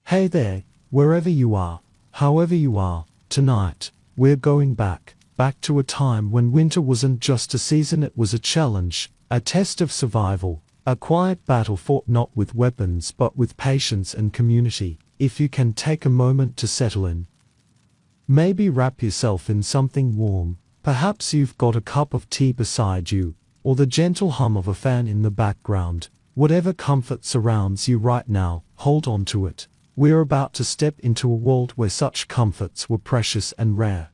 Hey there, wherever you are, however you are, tonight, we're going back to a time when winter wasn't just a season, it was a challenge, a test of survival, a quiet battle fought not with weapons but with patience and community. If you can take a moment to settle in. Maybe wrap yourself in something warm, perhaps you've got a cup of tea beside you, or the gentle hum of a fan in the background. Whatever comfort surrounds you right now, hold on to it. We're about to step into a world where such comforts were precious and rare.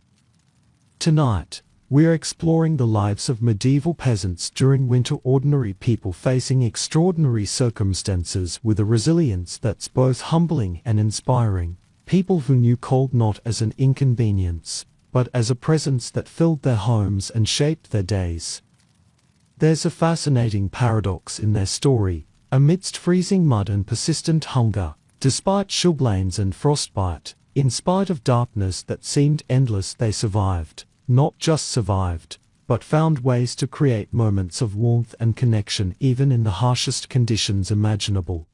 Tonight, we're exploring the lives of medieval peasants during winter, ordinary people facing extraordinary circumstances with a resilience that's both humbling and inspiring. People who knew cold not as an inconvenience, but as a presence that filled their homes and shaped their days. There's a fascinating paradox in their story. Amidst freezing mud and persistent hunger, despite chilblains and frostbite, in spite of darkness that seemed endless, they survived. Not just survived, but found ways to create moments of warmth and connection even in the harshest conditions imaginable.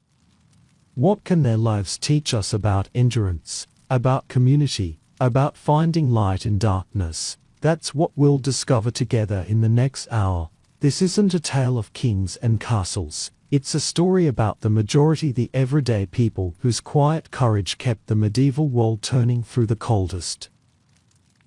What can their lives teach us about endurance, about community, about finding light in darkness? That's what we'll discover together in the next hour. This isn't a tale of kings and castles. It's a story about the majority, the everyday people whose quiet courage kept the medieval world turning through the coldest,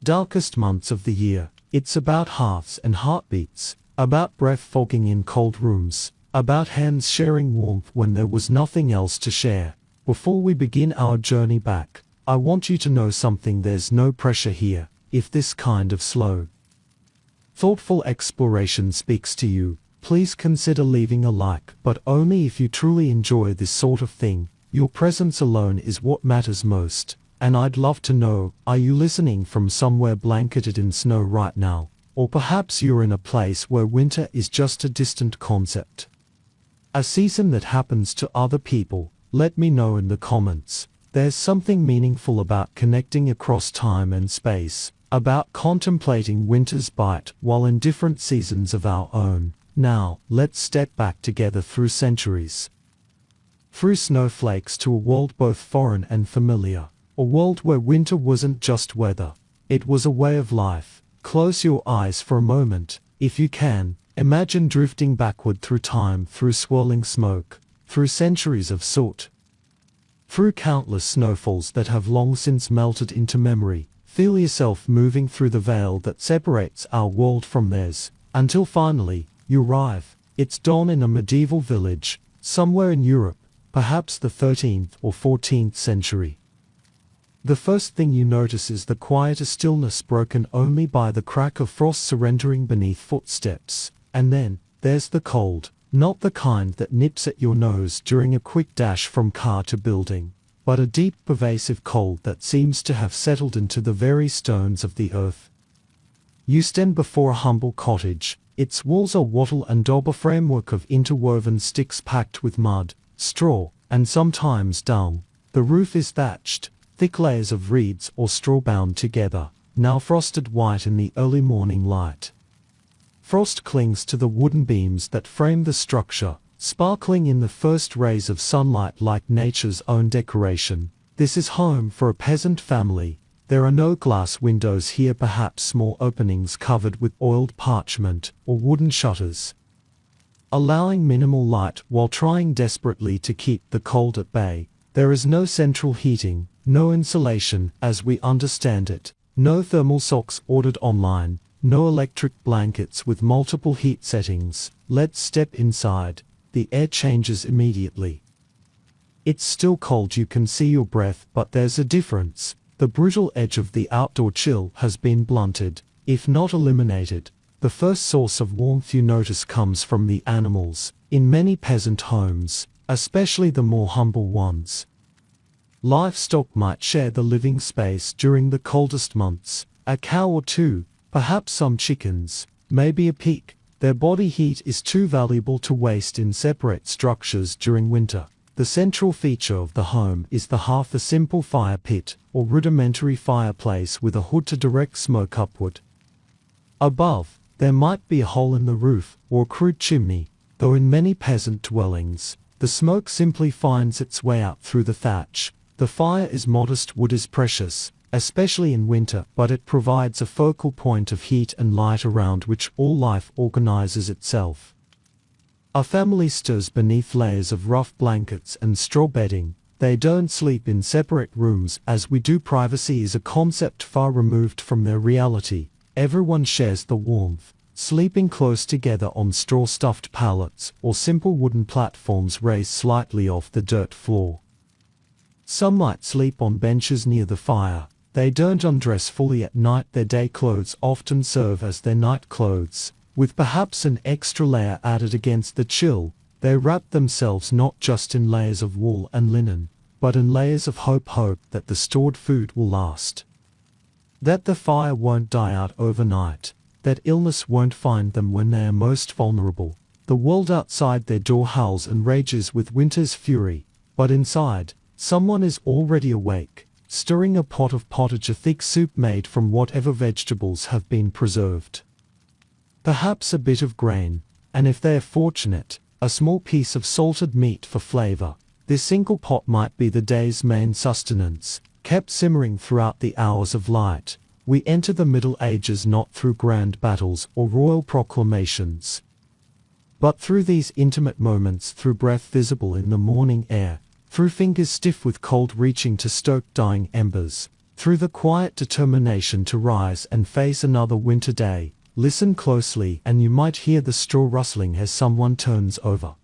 darkest months of the year. It's about hearts and heartbeats, about breath fogging in cold rooms, about hands sharing warmth when there was nothing else to share. Before we begin our journey back, I want you to know something: there's no pressure here. If this kind of slow, thoughtful exploration speaks to you, please consider leaving a like, but only if you truly enjoy this sort of thing. Your presence alone is what matters most. And I'd love to know, are you listening from somewhere blanketed in snow right now? Or perhaps you're in a place where winter is just a distant concept, a season that happens to other people. Let me know in the comments. There's something meaningful about connecting across time and space, about contemplating winter's bite while in different seasons of our own. Now, let's step back together through centuries, through snowflakes to a world both foreign and familiar. A world where winter wasn't just weather, it was a way of life. Close your eyes for a moment, if you can. Imagine drifting backward through time, through swirling smoke, through centuries of soot, through countless snowfalls that have long since melted into memory. Feel yourself moving through the veil that separates our world from theirs, until finally, you arrive. It's dawn in a medieval village, somewhere in Europe, perhaps the 13th or 14th century. The first thing you notice is the quieter stillness, broken only by the crack of frost surrendering beneath footsteps. And then, there's the cold, not the kind that nips at your nose during a quick dash from car to building, but a deep, pervasive cold that seems to have settled into the very stones of the earth. You stand before a humble cottage. Its walls are wattle and daub, a framework of interwoven sticks packed with mud, straw, and sometimes dung. The roof is thatched, thick layers of reeds or straw bound together, now frosted white in the early morning light. Frost clings to the wooden beams that frame the structure, sparkling in the first rays of sunlight like nature's own decoration. This is home for a peasant family. There are no glass windows here, perhaps small openings covered with oiled parchment or wooden shutters, allowing minimal light while trying desperately to keep the cold at bay. There is no central heating, no insulation as we understand it, no thermal socks ordered online, no electric blankets with multiple heat settings. Let's step inside. The air changes immediately. It's still cold, you can see your breath, but there's a difference. The brutal edge of the outdoor chill has been blunted, if not eliminated. The first source of warmth you notice comes from the animals. In many peasant homes, especially the more humble ones, livestock might share the living space during the coldest months. A cow or two, perhaps some chickens, maybe a pig. Their body heat is too valuable to waste in separate structures during winter. The central feature of the home is the hearth, a simple fire pit or rudimentary fireplace with a hood to direct smoke upward. Above, there might be a hole in the roof or a crude chimney, though in many peasant dwellings, the smoke simply finds its way out through the thatch. The fire is modest, wood is precious, especially in winter, but it provides a focal point of heat and light around which all life organizes itself. A family stirs beneath layers of rough blankets and straw bedding. They don't sleep in separate rooms as we do. Privacy is a concept far removed from their reality. Everyone shares the warmth, sleeping close together on straw-stuffed pallets or simple wooden platforms raised slightly off the dirt floor. Some might sleep on benches near the fire. They don't undress fully at night. Their day clothes often serve as their night clothes, with perhaps an extra layer added against the chill. They wrap themselves not just in layers of wool and linen, but in layers of hope that the stored food will last, that the fire won't die out overnight, that illness won't find them when they are most vulnerable. The world outside their door howls and rages with winter's fury, but inside, someone is already awake, stirring a pot of pottage, a thick soup made from whatever vegetables have been preserved. Perhaps a bit of grain, and if they are fortunate, a small piece of salted meat for flavor. This single pot might be the day's main sustenance, kept simmering throughout the hours of light. We enter the Middle Ages not through grand battles or royal proclamations, but through these intimate moments, through breath visible in the morning air, through fingers stiff with cold reaching to stoke dying embers, through the quiet determination to rise and face another winter day. Listen closely and you might hear the straw rustling as someone turns over,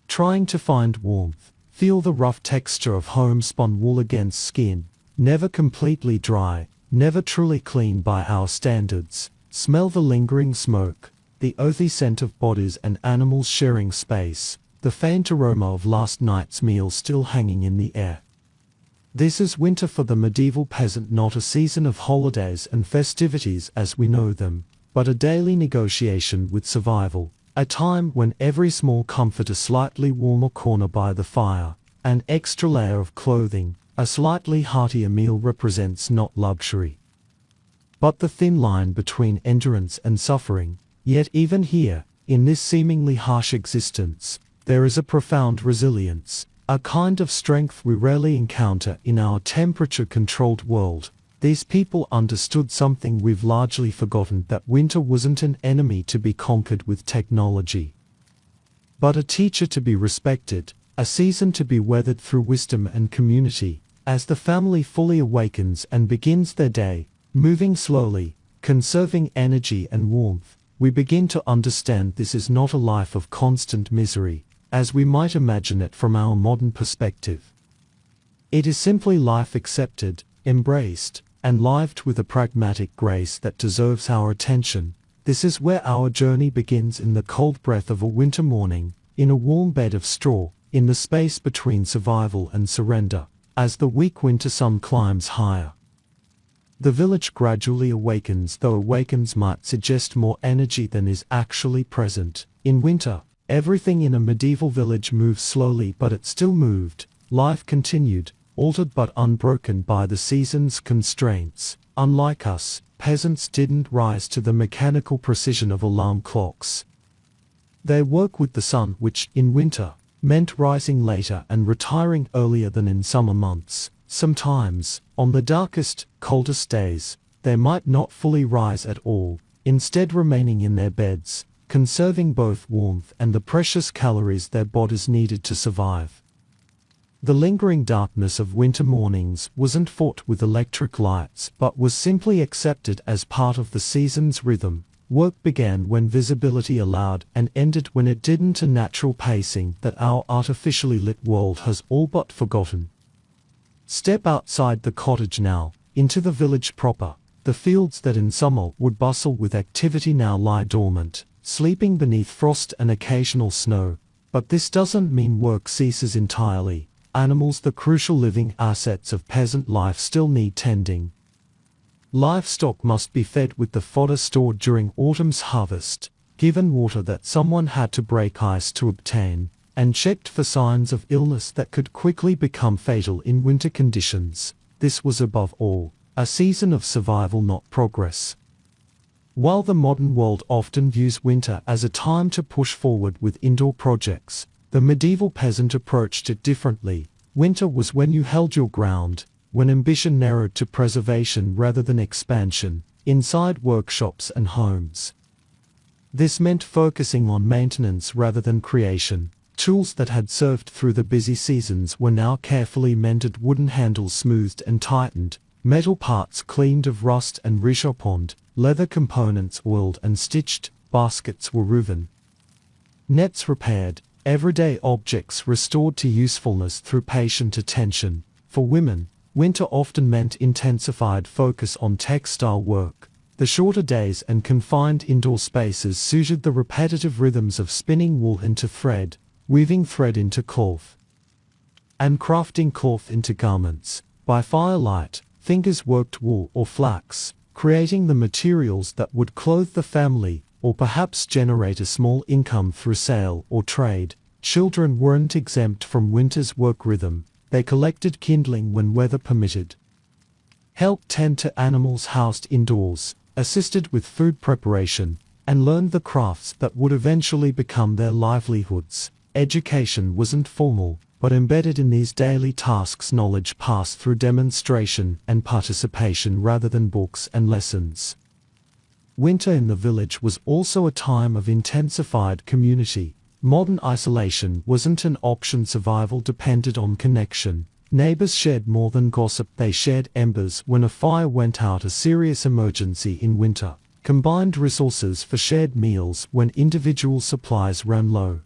trying to find warmth. Feel the rough texture of homespun wool against skin, never completely dry, never truly clean by our standards. Smell the lingering smoke, the earthy scent of bodies and animals sharing space, the faint aroma of last night's meal still hanging in the air. This is winter for the medieval peasant, not a season of holidays and festivities as we know them, but a daily negotiation with survival, a time when every small comfort, a slightly warmer corner by the fire, an extra layer of clothing, a slightly heartier meal represents not luxury, but the thin line between endurance and suffering. Yet even here, in this seemingly harsh existence, there is a profound resilience, a kind of strength we rarely encounter in our temperature-controlled world. These people understood something we've largely forgotten, that winter wasn't an enemy to be conquered with technology, but a teacher to be respected, a season to be weathered through wisdom and community. As the family fully awakens and begins their day, moving slowly, conserving energy and warmth, we begin to understand this is not a life of constant misery, as we might imagine it from our modern perspective. It is simply life accepted, embraced, and lived with a pragmatic grace that deserves our attention. This is where our journey begins, in the cold breath of a winter morning, in a warm bed of straw, in the space between survival and surrender, as the weak winter sun climbs higher. The village gradually awakens, though awakens might suggest more energy than is actually present. In winter, everything in a medieval village moves slowly, but it still moved. Life continued, altered but unbroken by the season's constraints. Unlike us, peasants didn't rise to the mechanical precision of alarm clocks. They woke with the sun, which, in winter, meant rising later and retiring earlier than in summer months. Sometimes, on the darkest, coldest days, they might not fully rise at all, instead remaining in their beds, conserving both warmth and the precious calories their bodies needed to survive. The lingering darkness of winter mornings wasn't fought with electric lights, but was simply accepted as part of the season's rhythm. Work began when visibility allowed and ended when it didn't, a natural pacing that our artificially lit world has all but forgotten. Step outside the cottage now, into the village proper. The fields that in summer would bustle with activity now lie dormant, sleeping beneath frost and occasional snow. But this doesn't mean work ceases entirely. Animals, the crucial living assets of peasant life, still need tending. Livestock must be fed with the fodder stored during autumn's harvest, given water that someone had to break ice to obtain, and checked for signs of illness that could quickly become fatal in winter conditions. This was above all a season of survival, not progress. While the modern world often views winter as a time to push forward with indoor projects, the medieval peasant approached it differently. Winter was when you held your ground, when ambition narrowed to preservation rather than expansion, inside workshops and homes. This meant focusing on maintenance rather than creation. Tools that had served through the busy seasons were now carefully mended, wooden handles smoothed and tightened, metal parts cleaned of rust and resharpened, leather components oiled and stitched, baskets were woven, nets repaired, everyday objects restored to usefulness through patient attention. For women, winter often meant intensified focus on textile work. The shorter days and confined indoor spaces suited the repetitive rhythms of spinning wool into thread, weaving thread into cloth, and crafting cloth into garments. By firelight, fingers worked wool or flax, creating the materials that would clothe the family, or perhaps generate a small income through sale or trade. Children weren't exempt from winter's work rhythm. They collected kindling when weather permitted, helped tend to animals housed indoors, assisted with food preparation, and learned the crafts that would eventually become their livelihoods. Education wasn't formal, but embedded in these daily tasks. Knowledge passed through demonstration and participation rather than books and lessons. Winter in the village was also a time of intensified community. Modern isolation wasn't an option. Survival depended on connection. Neighbors shared more than gossip. They shared embers when a fire went out, a serious emergency in winter. Combined resources for shared meals when individual supplies ran low,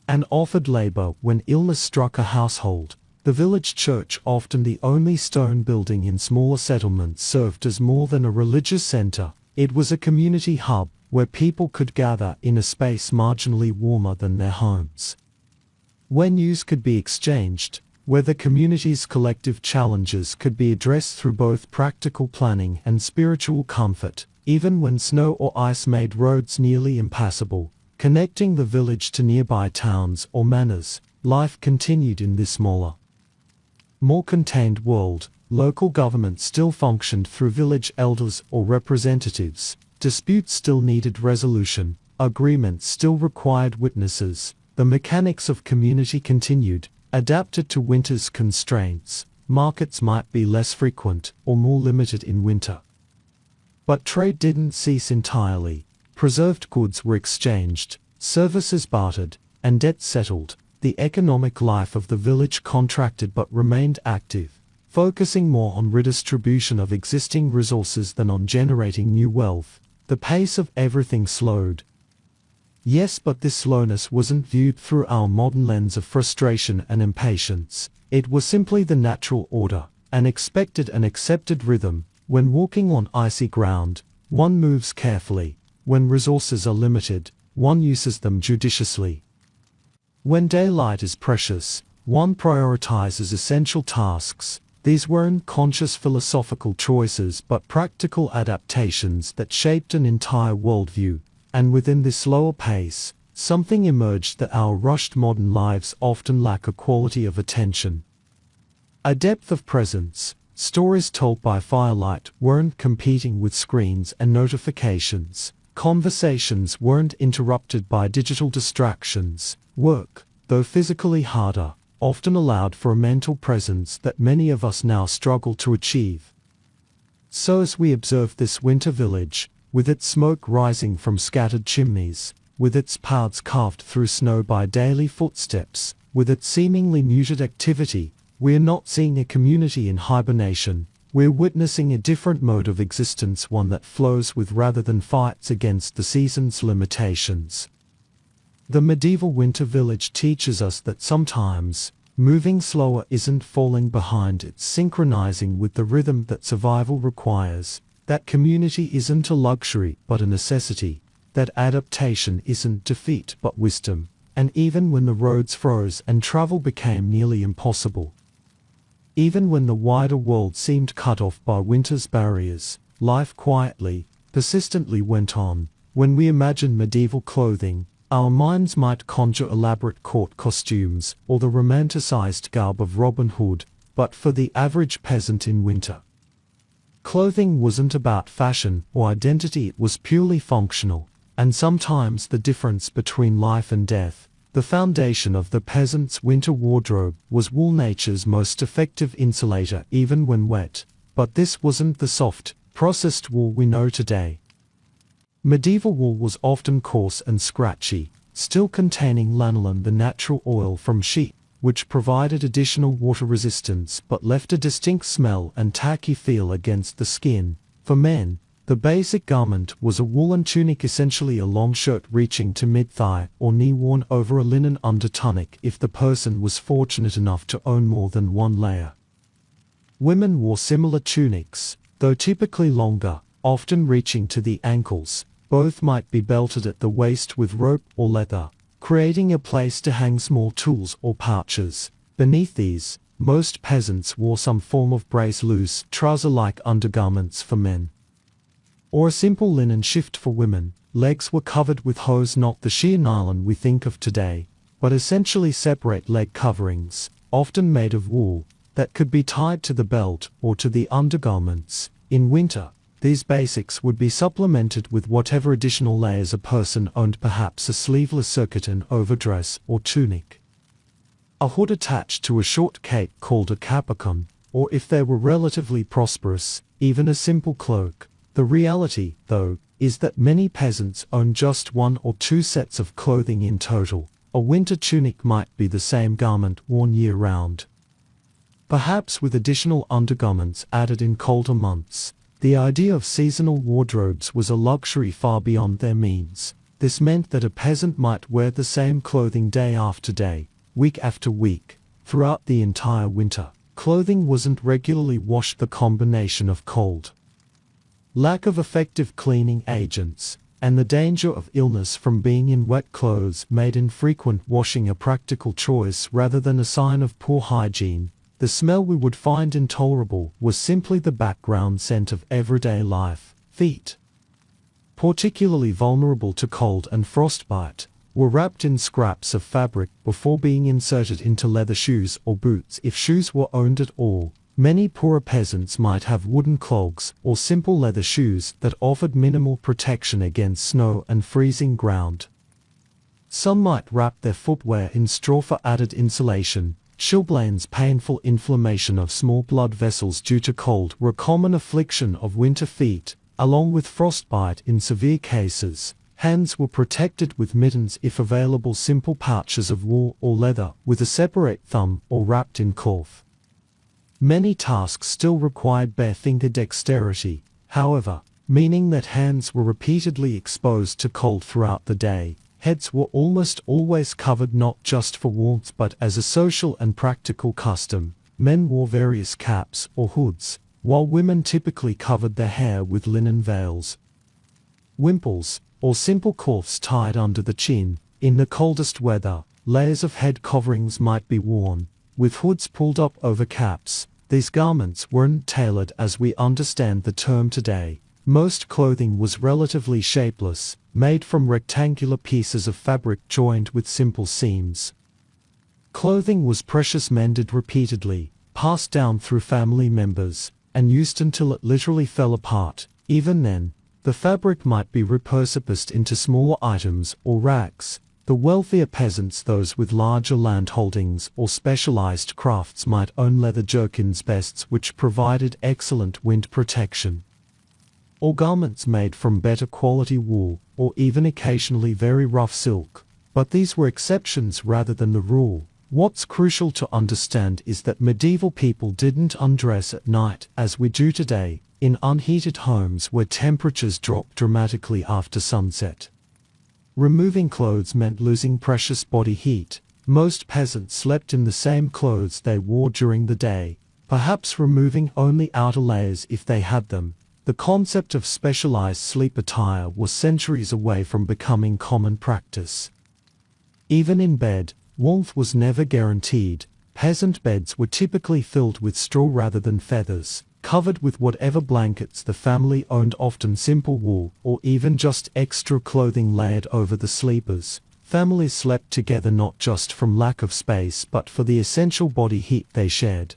and offered labor when illness struck a household. The village church, often the only stone building in smaller settlements, served as more than a religious center. It was a community hub where people could gather in a space marginally warmer than their homes, where news could be exchanged, where the community's collective challenges could be addressed through both practical planning and spiritual comfort. Even when snow or ice made roads nearly impassable, connecting the village to nearby towns or manors, life continued in this smaller, more contained world. Local government still functioned through village elders or representatives. Disputes still needed resolution. Agreements still required witnesses. The mechanics of community continued, adapted to winter's constraints. Markets might be less frequent or more limited in winter, but trade didn't cease entirely. Preserved goods were exchanged, services bartered, and debts settled. The economic life of the village contracted but remained active, focusing more on redistribution of existing resources than on generating new wealth. The pace of everything slowed. Yes, but this slowness wasn't viewed through our modern lens of frustration and impatience. It was simply the natural order, an expected and accepted rhythm. When walking on icy ground, one moves carefully. When resources are limited, one uses them judiciously. When daylight is precious, one prioritizes essential tasks. These weren't conscious philosophical choices but practical adaptations that shaped an entire worldview. And within this slower pace, something emerged that our rushed modern lives often lack: a quality of attention, a depth of presence. Stories told by firelight weren't competing with screens and notifications. Conversations weren't interrupted by digital distractions. Work, though physically harder, often allowed for a mental presence that many of us now struggle to achieve. So as we observe this winter village, with its smoke rising from scattered chimneys, with its paths carved through snow by daily footsteps, with its seemingly muted activity, we are not seeing a community in hibernation. We're witnessing a different mode of existence, one that flows with rather than fights against the season's limitations. The medieval winter village teaches us that sometimes, moving slower isn't falling behind, it's synchronizing with the rhythm that survival requires. That community isn't a luxury but a necessity. That adaptation isn't defeat but wisdom. And even when the roads froze and travel became nearly impossible, even when the wider world seemed cut off by winter's barriers, life quietly, persistently went on. When we imagine medieval clothing, our minds might conjure elaborate court costumes or the romanticized garb of Robin Hood, but for the average peasant in winter, clothing wasn't about fashion or identity, it was purely functional. And sometimes the difference between life and death, The foundation of the peasant's winter wardrobe was wool, nature's most effective insulator even when wet, but this wasn't the soft, processed wool we know today. Medieval wool was often coarse and scratchy, still containing lanolin, the natural oil from sheep, which provided additional water resistance but left a distinct smell and tacky feel against the skin. For men, the basic garment was a woolen tunic, essentially a long shirt reaching to mid-thigh or knee, worn over a linen undertunic if the person was fortunate enough to own more than one layer. Women wore similar tunics, though typically longer, often reaching to the ankles. Both might be belted at the waist with rope or leather, creating a place to hang small tools or pouches. Beneath these, most peasants wore some form of brace, loose, trouser-like undergarments for men, or a simple linen shift for women. Legs were covered with hose, not the sheer nylon we think of today, but essentially separate leg coverings, often made of wool, that could be tied to the belt or to the undergarments. In winter, these basics would be supplemented with whatever additional layers a person owned, perhaps a sleeveless surcoat, an overdress or tunic, a hood attached to a short cape called a capuchon, or if they were relatively prosperous, even a simple cloak. The reality, though, is that many peasants owned just one or two sets of clothing in total. A winter tunic might be the same garment worn year-round, perhaps with additional undergarments added in colder months. The idea of seasonal wardrobes was a luxury far beyond their means. This meant that a peasant might wear the same clothing day after day, week after week, throughout the entire winter. Clothing wasn't regularly washed. The combination of cold, lack of effective cleaning agents, and the danger of illness from being in wet clothes made infrequent washing a practical choice rather than a sign of poor hygiene. The smell we would find intolerable was simply the background scent of everyday life. Feet, particularly vulnerable to cold and frostbite, were wrapped in scraps of fabric before being inserted into leather shoes or boots if shoes were owned at all. Many poorer peasants might have wooden clogs or simple leather shoes that offered minimal protection against snow and freezing ground. Some might wrap their footwear in straw for added insulation. Chilblains, painful inflammation of small blood vessels due to cold, were a common affliction of winter feet, along with frostbite in severe cases. Hands were protected with mittens if available, simple pouches of wool or leather with a separate thumb or wrapped in cloth. Many tasks still required bare finger dexterity, however, meaning that hands were repeatedly exposed to cold throughout the day. Heads were almost always covered, not just for warmth but as a social and practical custom. Men wore various caps or hoods, while women typically covered their hair with linen veils, wimples, or simple coifs tied under the chin. In the coldest weather, layers of head coverings might be worn, with hoods pulled up over caps. These garments weren't tailored as we understand the term today. Most clothing was relatively shapeless, made from rectangular pieces of fabric joined with simple seams. Clothing was precious, mended repeatedly, passed down through family members, and used until it literally fell apart. Even then, the fabric might be repurposed into smaller items or rags. The wealthier peasants, those with larger land holdings or specialized crafts, might own leather jerkins, vests which provided excellent wind protection, or garments made from better quality wool, or even occasionally very rough silk. But these were exceptions rather than the rule. What's crucial to understand is that medieval people didn't undress at night as we do today, in unheated homes where temperatures dropped dramatically after sunset. Removing clothes meant losing precious body heat. Most peasants slept in the same clothes they wore during the day, perhaps removing only outer layers if they had them. The concept of specialized sleep attire was centuries away from becoming common practice. Even in bed, warmth was never guaranteed. Peasant beds were typically filled with straw rather than feathers, covered with whatever blankets the family owned, often simple wool, or even just extra clothing layered over the sleepers. Families slept together not just from lack of space but for the essential body heat they shared.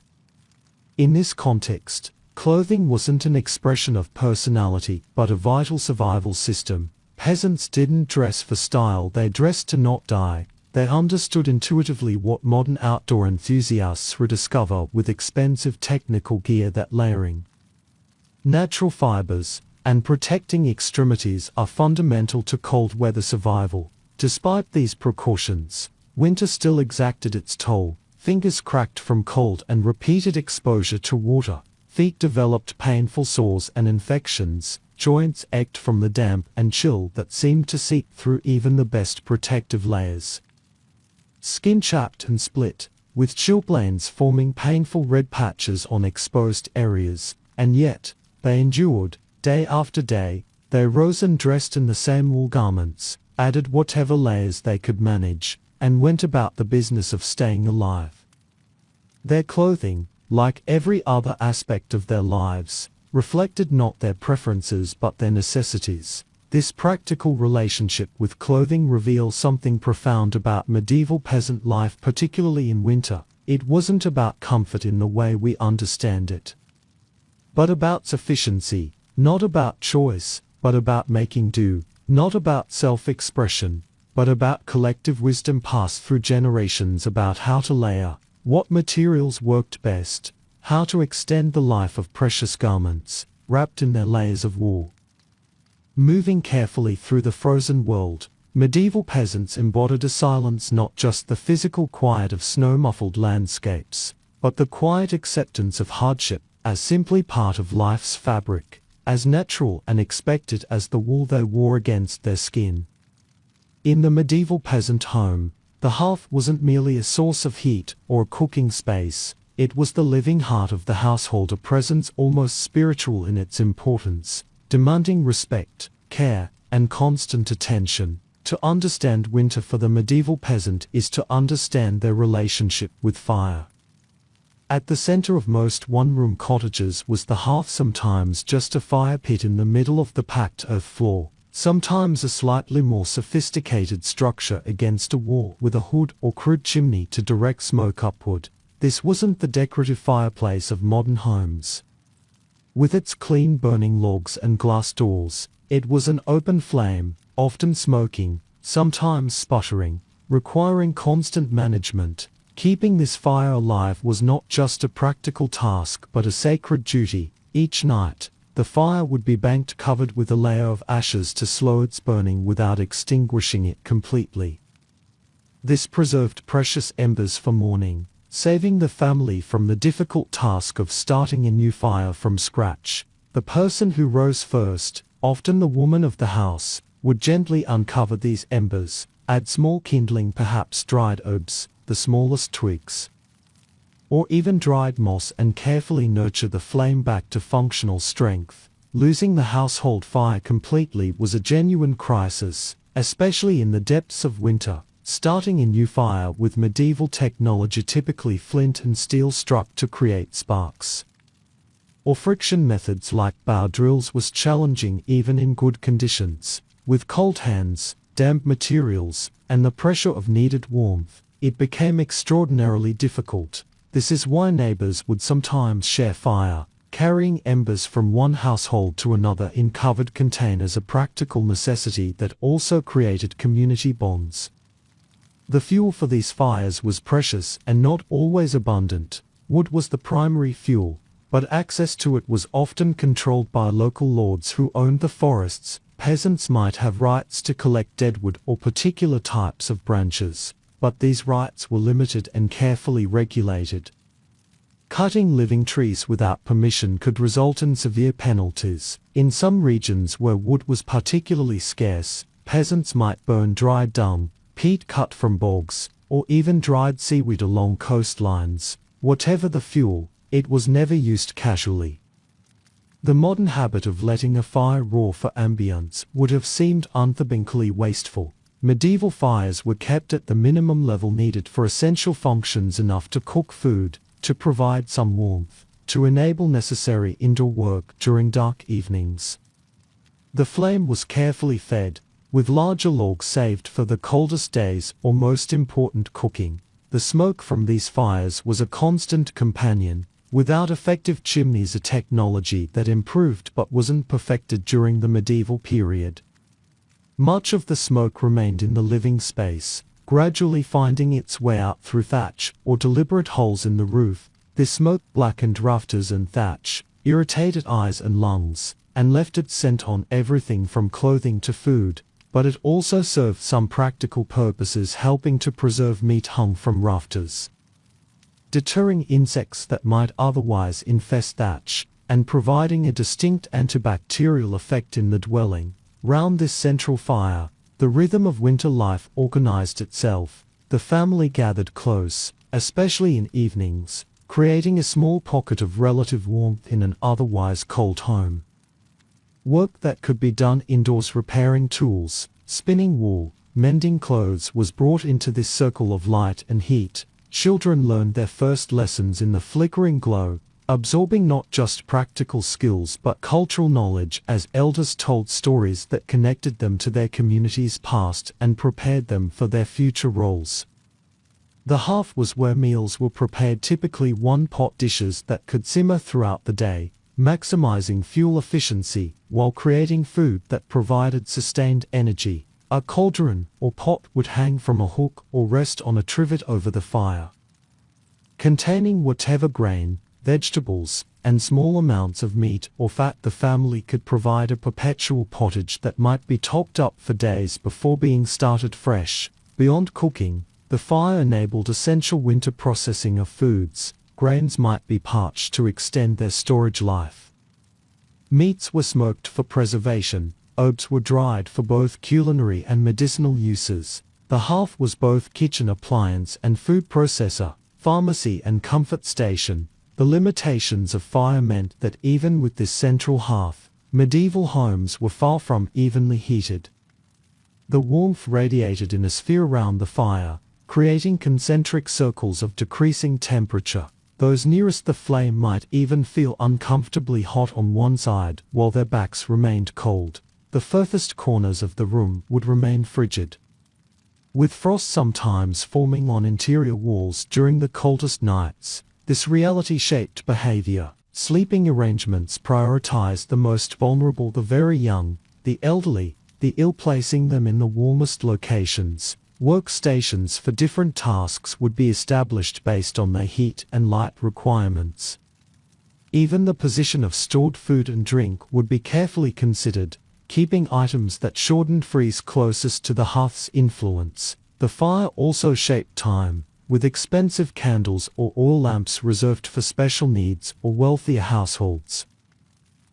In this context, clothing wasn't an expression of personality but a vital survival system. Peasants didn't dress for style, they dressed to not die. they understood intuitively what modern outdoor enthusiasts rediscover with expensive technical gear: that layering natural fibers and protecting extremities are fundamental to cold weather survival. Despite these precautions, winter still exacted its toll. Fingers cracked from cold and repeated exposure to water. Feet developed painful sores and infections. Joints ached from the damp and chill that seemed to seep through even the best protective layers. Skin chapped and split, with chilblains forming painful red patches on exposed areas. And yet, they endured. Day after day, they rose and dressed in the same wool garments, added whatever layers they could manage, and went about the business of staying alive. Their clothing, like every other aspect of their lives, reflected not their preferences but their necessities. This practical relationship with clothing reveals something profound about medieval peasant life, particularly in winter. It wasn't about comfort in the way we understand it, but about sufficiency, not about choice, but about making do, not about self-expression, but about collective wisdom passed through generations about how to layer, what materials worked best, how to extend the life of precious garments, wrapped in their layers of wool. Moving carefully through the frozen world, medieval peasants embodied a silence, not just the physical quiet of snow-muffled landscapes, but the quiet acceptance of hardship as simply part of life's fabric, as natural and expected as the wool they wore against their skin. In the medieval peasant home, the hearth wasn't merely a source of heat or a cooking space, it was the living heart of the household, a presence almost spiritual in its importance, demanding respect, care, and constant attention. To understand winter for the medieval peasant is to understand their relationship with fire. At the center of most one-room cottages was the hearth, sometimes just a fire pit in the middle of the packed earth floor, sometimes a slightly more sophisticated structure against a wall with a hood or crude chimney to direct smoke upward. This wasn't the decorative fireplace of modern homes, with its clean burning logs and glass doors. It was an open flame, often smoking, sometimes sputtering, requiring constant management. Keeping this fire alive was not just a practical task but a sacred duty. Each night, the fire would be banked, covered with a layer of ashes to slow its burning without extinguishing it completely. This preserved precious embers for morning, saving the family from the difficult task of starting a new fire from scratch. The person who rose first, often the woman of the house, would gently uncover these embers, add small kindling, perhaps dried herbs, the smallest twigs, or even dried moss, and carefully nurture the flame back to functional strength. Losing the household fire completely was a genuine crisis, especially in the depths of winter. Starting a new fire with medieval technology, typically flint and steel struck to create sparks, or friction methods like bow drills, was challenging even in good conditions. With cold hands, damp materials, and the pressure of needed warmth, it became extraordinarily difficult. This is why neighbors would sometimes share fire, carrying embers from one household to another in covered containers, a practical necessity that also created community bonds. The fuel for these fires was precious and not always abundant. Wood was the primary fuel, but access to it was often controlled by local lords who owned the forests. Peasants might have rights to collect deadwood or particular types of branches, but these rights were limited and carefully regulated. Cutting living trees without permission could result in severe penalties. In some regions where wood was particularly scarce, peasants might burn dried dung, peat cut from bogs, or even dried seaweed along coastlines. Whatever the fuel, it was never used casually. The modern habit of letting a fire roar for ambience would have seemed unthinkingly wasteful. Medieval fires were kept at the minimum level needed for essential functions, enough to cook food, to provide some warmth, to enable necessary indoor work during dark evenings. The flame was carefully fed, with larger logs saved for the coldest days or most important cooking. The smoke from these fires was a constant companion. Without effective chimneys, a technology that improved but wasn't perfected during the medieval period, much of the smoke remained in the living space, gradually finding its way out through thatch or deliberate holes in the roof. This smoke blackened rafters and thatch, irritated eyes and lungs, and left its scent on everything from clothing to food, but it also served some practical purposes, helping to preserve meat hung from rafters, deterring insects that might otherwise infest thatch, and providing a distinct antibacterial effect in the dwelling. Round this central fire, the rhythm of winter life organized itself. The family gathered close, especially in evenings, creating a small pocket of relative warmth in an otherwise cold home. Work that could be done indoors, repairing tools, spinning wool, mending clothes, was brought into this circle of light and heat. Children learned their first lessons in the flickering glow, absorbing not just practical skills but cultural knowledge as elders told stories that connected them to their community's past and prepared them for their future roles. The hearth was where meals were prepared, typically one-pot dishes that could simmer throughout the day, maximizing fuel efficiency while creating food that provided sustained energy. A cauldron or pot would hang from a hook or rest on a trivet over the fire, containing whatever grain, vegetables, and small amounts of meat or fat the family could provide, a perpetual pottage that might be topped up for days before being started fresh. Beyond cooking, the fire enabled essential winter processing of foods. Grains might be parched to extend their storage life. Meats were smoked for preservation. Herbs were dried for both culinary and medicinal uses. The hearth was both kitchen appliance and food processor, pharmacy and comfort station. The limitations of fire meant that even with this central hearth, medieval homes were far from evenly heated. The warmth radiated in a sphere around the fire, creating concentric circles of decreasing temperature. Those nearest the flame might even feel uncomfortably hot on one side while their backs remained cold. The furthest corners of the room would remain frigid, with frost sometimes forming on interior walls during the coldest nights. This reality-shaped behavior. Sleeping arrangements prioritized the most vulnerable, the very young, the elderly, the ill, placing them in the warmest locations. Workstations for different tasks would be established based on their heat and light requirements. Even the position of stored food and drink would be carefully considered, keeping items that shortened freeze closest to the hearth's influence. The fire also shaped time, with expensive candles or oil lamps reserved for special needs or wealthier households.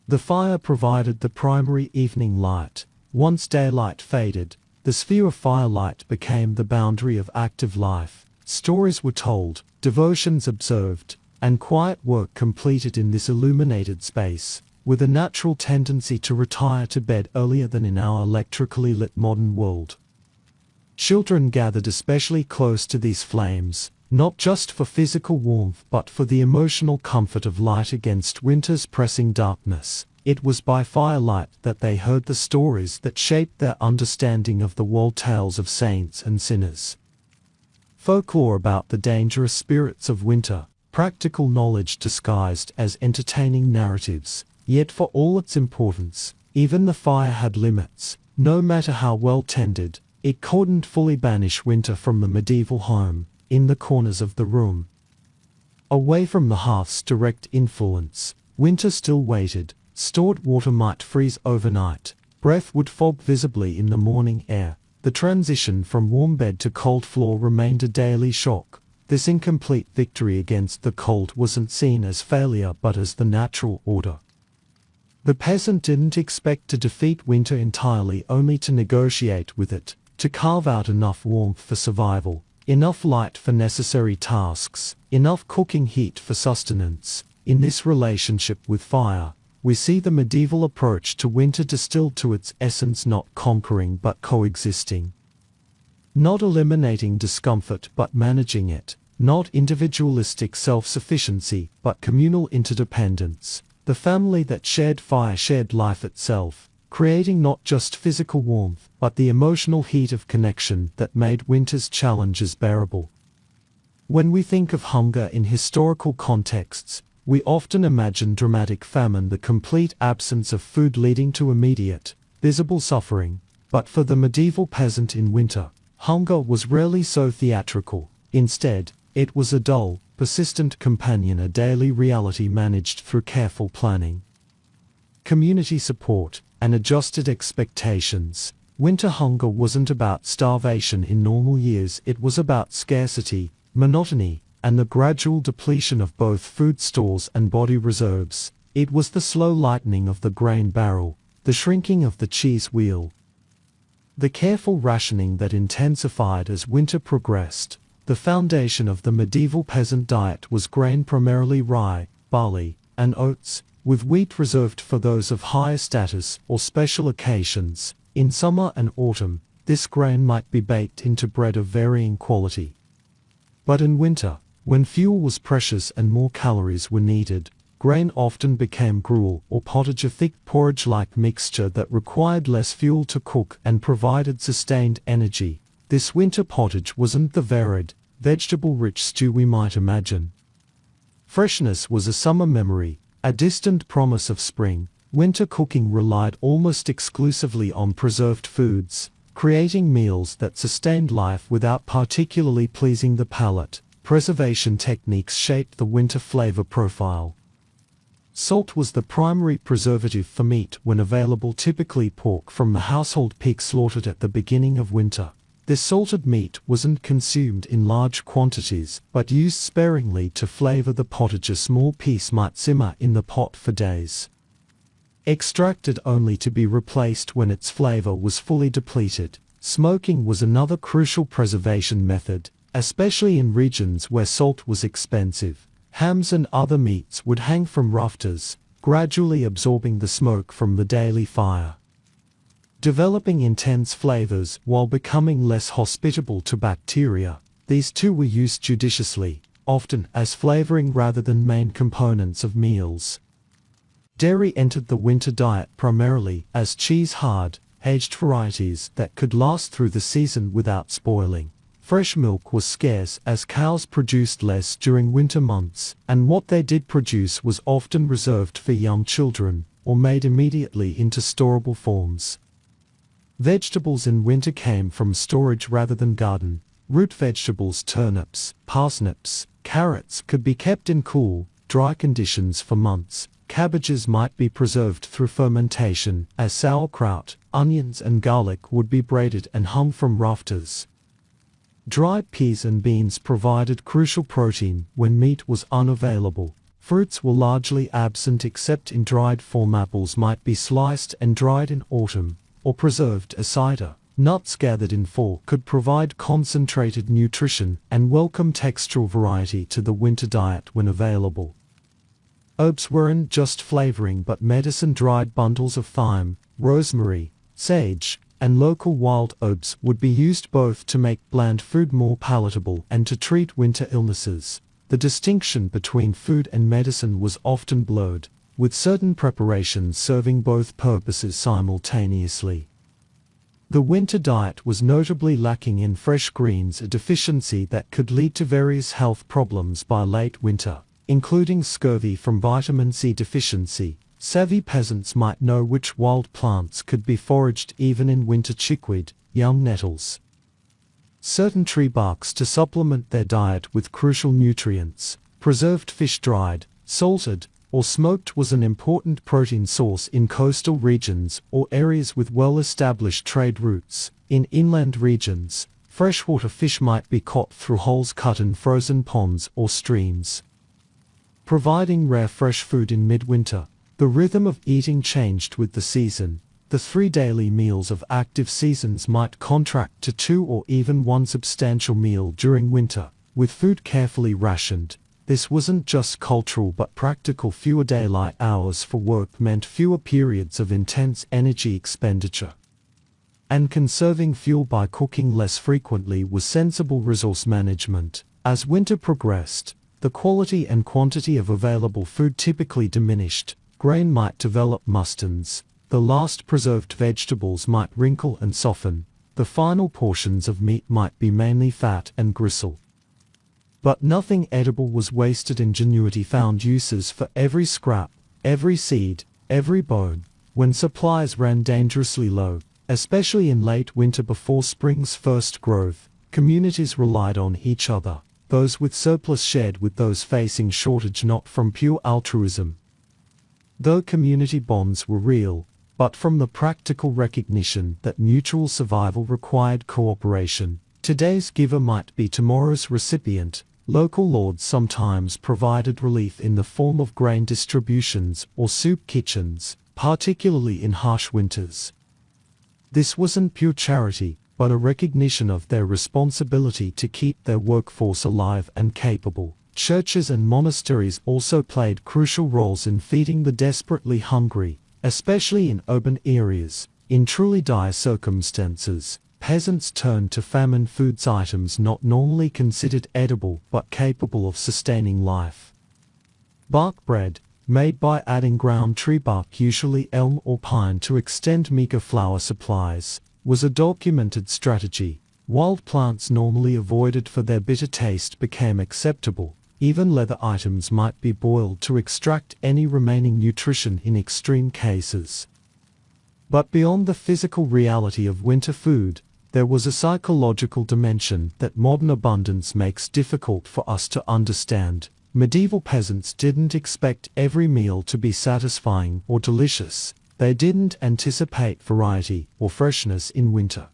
The fire provided the primary evening light. Once daylight faded, the sphere of firelight became the boundary of active life. Stories were told, devotions observed, and quiet work completed in this illuminated space, with a natural tendency to retire to bed earlier than in our electrically lit modern world. Children gathered especially close to these flames, not just for physical warmth but for the emotional comfort of light against winter's pressing darkness. It was by firelight that they heard the stories that shaped their understanding of the world, tales of saints and sinners, folklore about the dangerous spirits of winter, practical knowledge disguised as entertaining narratives. Yet for all its importance, even the fire had limits. No matter how well tended, it couldn't fully banish winter from the medieval home. In the corners of the room, away from the hearth's direct influence, winter still waited. Stored water might freeze overnight. Breath would fog visibly in the morning air. The transition from warm bed to cold floor remained a daily shock. This incomplete victory against the cold wasn't seen as failure but as the natural order. The peasant didn't expect to defeat winter entirely, only to negotiate with it, to carve out enough warmth for survival, enough light for necessary tasks, enough cooking heat for sustenance. In this relationship with fire, we see the medieval approach to winter distilled to its essence, not conquering but coexisting. Not eliminating discomfort but managing it, not individualistic self-sufficiency but communal interdependence. The family that shared fire shared life itself, creating not just physical warmth but the emotional heat of connection that made winter's challenges bearable. When we think of hunger in historical contexts, we often imagine dramatic famine, the complete absence of food leading to immediate, visible suffering. But for the medieval peasant in winter, Hunger was rarely so theatrical. Instead, it was a dull, persistent companion, a daily reality managed through careful planning, community support, and adjusted expectations. Winter hunger wasn't about starvation in normal years, it was about scarcity, monotony, and the gradual depletion of both food stores and body reserves. It was the slow lightening of the grain barrel, the shrinking of the cheese wheel, the careful rationing that intensified as winter progressed. The foundation of the medieval peasant diet was grain, primarily rye, barley, and oats, with wheat reserved for those of higher status or special occasions. In summer and autumn, this grain might be baked into bread of varying quality. But in winter, when fuel was precious and more calories were needed, grain often became gruel or pottage, a thick porridge-like mixture that required less fuel to cook and provided sustained energy. This winter pottage wasn't the varied, vegetable-rich stew we might imagine. Freshness was a summer memory, a distant promise of spring. Winter cooking relied almost exclusively on preserved foods, creating meals that sustained life without particularly pleasing the palate. Preservation techniques shaped the winter flavor profile. Salt was the primary preservative for meat when available, typically pork from the household pig slaughtered at the beginning of winter. This salted meat wasn't consumed in large quantities, but used sparingly to flavor the pottage. A small piece might simmer in the pot for days, extracted only to be replaced when its flavor was fully depleted. Smoking was another crucial preservation method, especially in regions where salt was expensive. Hams and other meats would hang from rafters, gradually absorbing the smoke from the daily fire, developing intense flavors while becoming less hospitable to bacteria. These too were used judiciously, often as flavoring rather than main components of meals. Dairy entered the winter diet primarily as cheese, hard, aged varieties that could last through the season without spoiling. Fresh milk was scarce as cows produced less during winter months, and what they did produce was often reserved for young children or made immediately into storable forms. Vegetables in winter came from storage rather than garden. Root vegetables, turnips, parsnips, carrots could be kept in cool, dry conditions for months. Cabbages might be preserved through fermentation, as sauerkraut, onions and garlic would be braided and hung from rafters. Dried peas and beans provided crucial protein when meat was unavailable. Fruits were largely absent except in dried form. Apples might be sliced and dried in autumn, or preserved as cider. Nuts gathered in fall could provide concentrated nutrition and welcome textural variety to the winter diet when available. Herbs weren't just flavoring but medicine. Dried bundles of thyme, rosemary, sage, and local wild herbs would be used both to make bland food more palatable and to treat winter illnesses. The distinction between food and medicine was often blurred, with certain preparations serving both purposes simultaneously. The winter diet was notably lacking in fresh greens, a deficiency that could lead to various health problems by late winter, including scurvy from vitamin C deficiency. Savvy peasants might know which wild plants could be foraged even in winter: chickweed, young nettles, certain tree barks to supplement their diet with crucial nutrients. Preserved fish, dried, salted, or smoked, was an important protein source in coastal regions or areas with well-established trade routes. In inland regions, freshwater fish might be caught through holes cut in frozen ponds or streams, providing rare fresh food in midwinter. The rhythm of eating changed with the season. The 3 daily meals of active seasons might contract to 2 or even 1 substantial meal during winter, with food carefully rationed. This wasn't just cultural but practical. Fewer daylight hours for work meant fewer periods of intense energy expenditure. And conserving fuel by cooking less frequently was sensible resource management. As winter progressed, the quality and quantity of available food typically diminished. Grain might develop mustins, the last preserved vegetables might wrinkle and soften, the final portions of meat might be mainly fat and gristle. But nothing edible was wasted. Ingenuity found uses for every scrap, every seed, every bone. When supplies ran dangerously low, Especially in late winter before spring's first growth, communities relied on each other, those with surplus shared with those facing shortage, not from pure altruism, though community bonds were real, but from the practical recognition that mutual survival required cooperation. Today's giver might be tomorrow's recipient. Local lords sometimes provided relief in the form of grain distributions or soup kitchens, particularly in harsh winters. This wasn't pure charity, but a recognition of their responsibility to keep their workforce alive and capable. Churches and monasteries also played crucial roles in feeding the desperately hungry, especially in urban areas. In truly dire circumstances, peasants turned to famine foods, items not normally considered edible but capable of sustaining life. Bark bread, made by adding ground tree bark, usually elm or pine, to extend meager flour supplies, was a documented strategy. Wild plants normally avoided for their bitter taste became acceptable. Even leather items might be boiled to extract any remaining nutrition in extreme cases. But beyond the physical reality of winter food, there was a psychological dimension that modern abundance makes difficult for us to understand. Medieval peasants didn't expect every meal to be satisfying or delicious. They didn't anticipate variety or freshness in winter.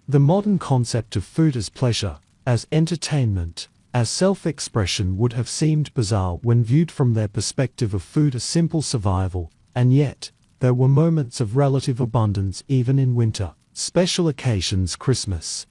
The modern concept of food as pleasure, as entertainment, as self-expression would have seemed bizarre when viewed from their perspective of food as simple survival, and yet, there were moments of relative abundance even in winter. Special occasions, Christmas,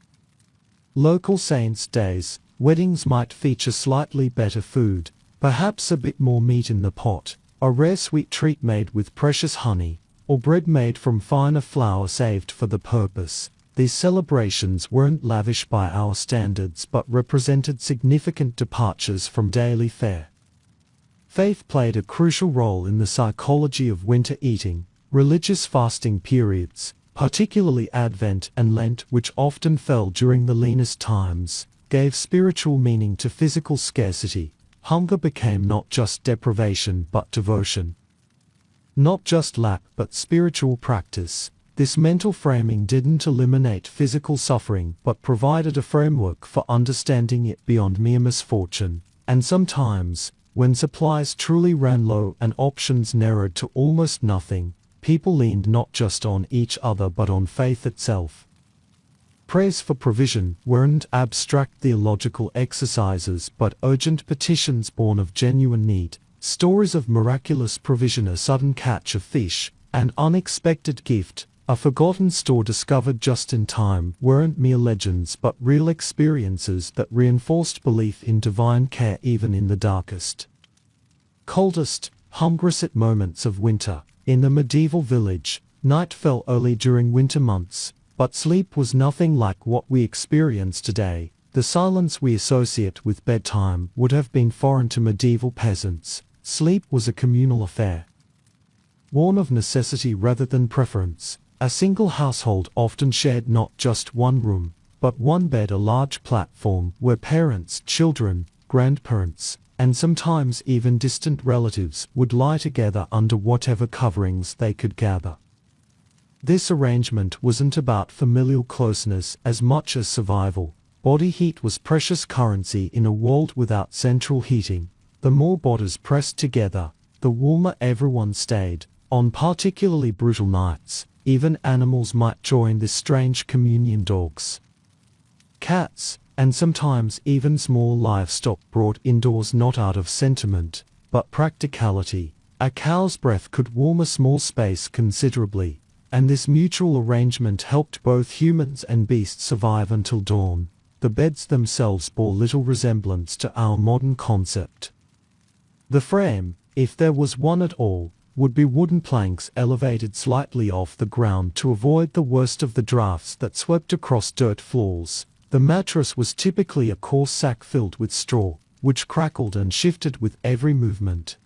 local saints' days, weddings might feature slightly better food, perhaps a bit more meat in the pot, a rare sweet treat made with precious honey, or bread made from finer flour saved for the purpose. These celebrations weren't lavish by our standards but represented significant departures from daily fare. Faith played a crucial role in the psychology of winter eating. Religious fasting periods, particularly Advent and Lent, which often fell during the leanest times, gave spiritual meaning to physical scarcity. Hunger became not just deprivation but devotion. Not just lack but spiritual practice. This mental framing didn't eliminate physical suffering but provided a framework for understanding it beyond mere misfortune. And sometimes, when supplies truly ran low and options narrowed to almost nothing, people leaned not just on each other but on faith itself. Prayers for provision weren't abstract theological exercises but urgent petitions born of genuine need. Stories of miraculous provision, a sudden catch of fish, an unexpected gift, a forgotten store discovered just in time, weren't mere legends but real experiences that reinforced belief in divine care even in the darkest, coldest, hungriest moments of winter. In the medieval village, night fell early during winter months, but sleep was nothing like what we experience today. The silence we associate with bedtime would have been foreign to medieval peasants. Sleep was a communal affair, born of necessity rather than preference. A single household often shared not just one room, but one bed, a large platform where parents, children, grandparents, and sometimes even distant relatives would lie together under whatever coverings they could gather. This arrangement wasn't about familial closeness as much as survival. Body heat was precious currency in a world without central heating. The more bodies pressed together, the warmer everyone stayed. On particularly brutal nights, even animals might join this strange communion. Dogs, cats, and sometimes even small livestock brought indoors not out of sentiment, but practicality. A cow's breath could warm a small space considerably, and this mutual arrangement helped both humans and beasts survive until dawn. The beds themselves bore little resemblance to our modern concept. The frame, if there was one at all, would be wooden planks elevated slightly off the ground to avoid the worst of the drafts that swept across dirt floors. The mattress was typically a coarse sack filled with straw, which crackled and shifted with every movement.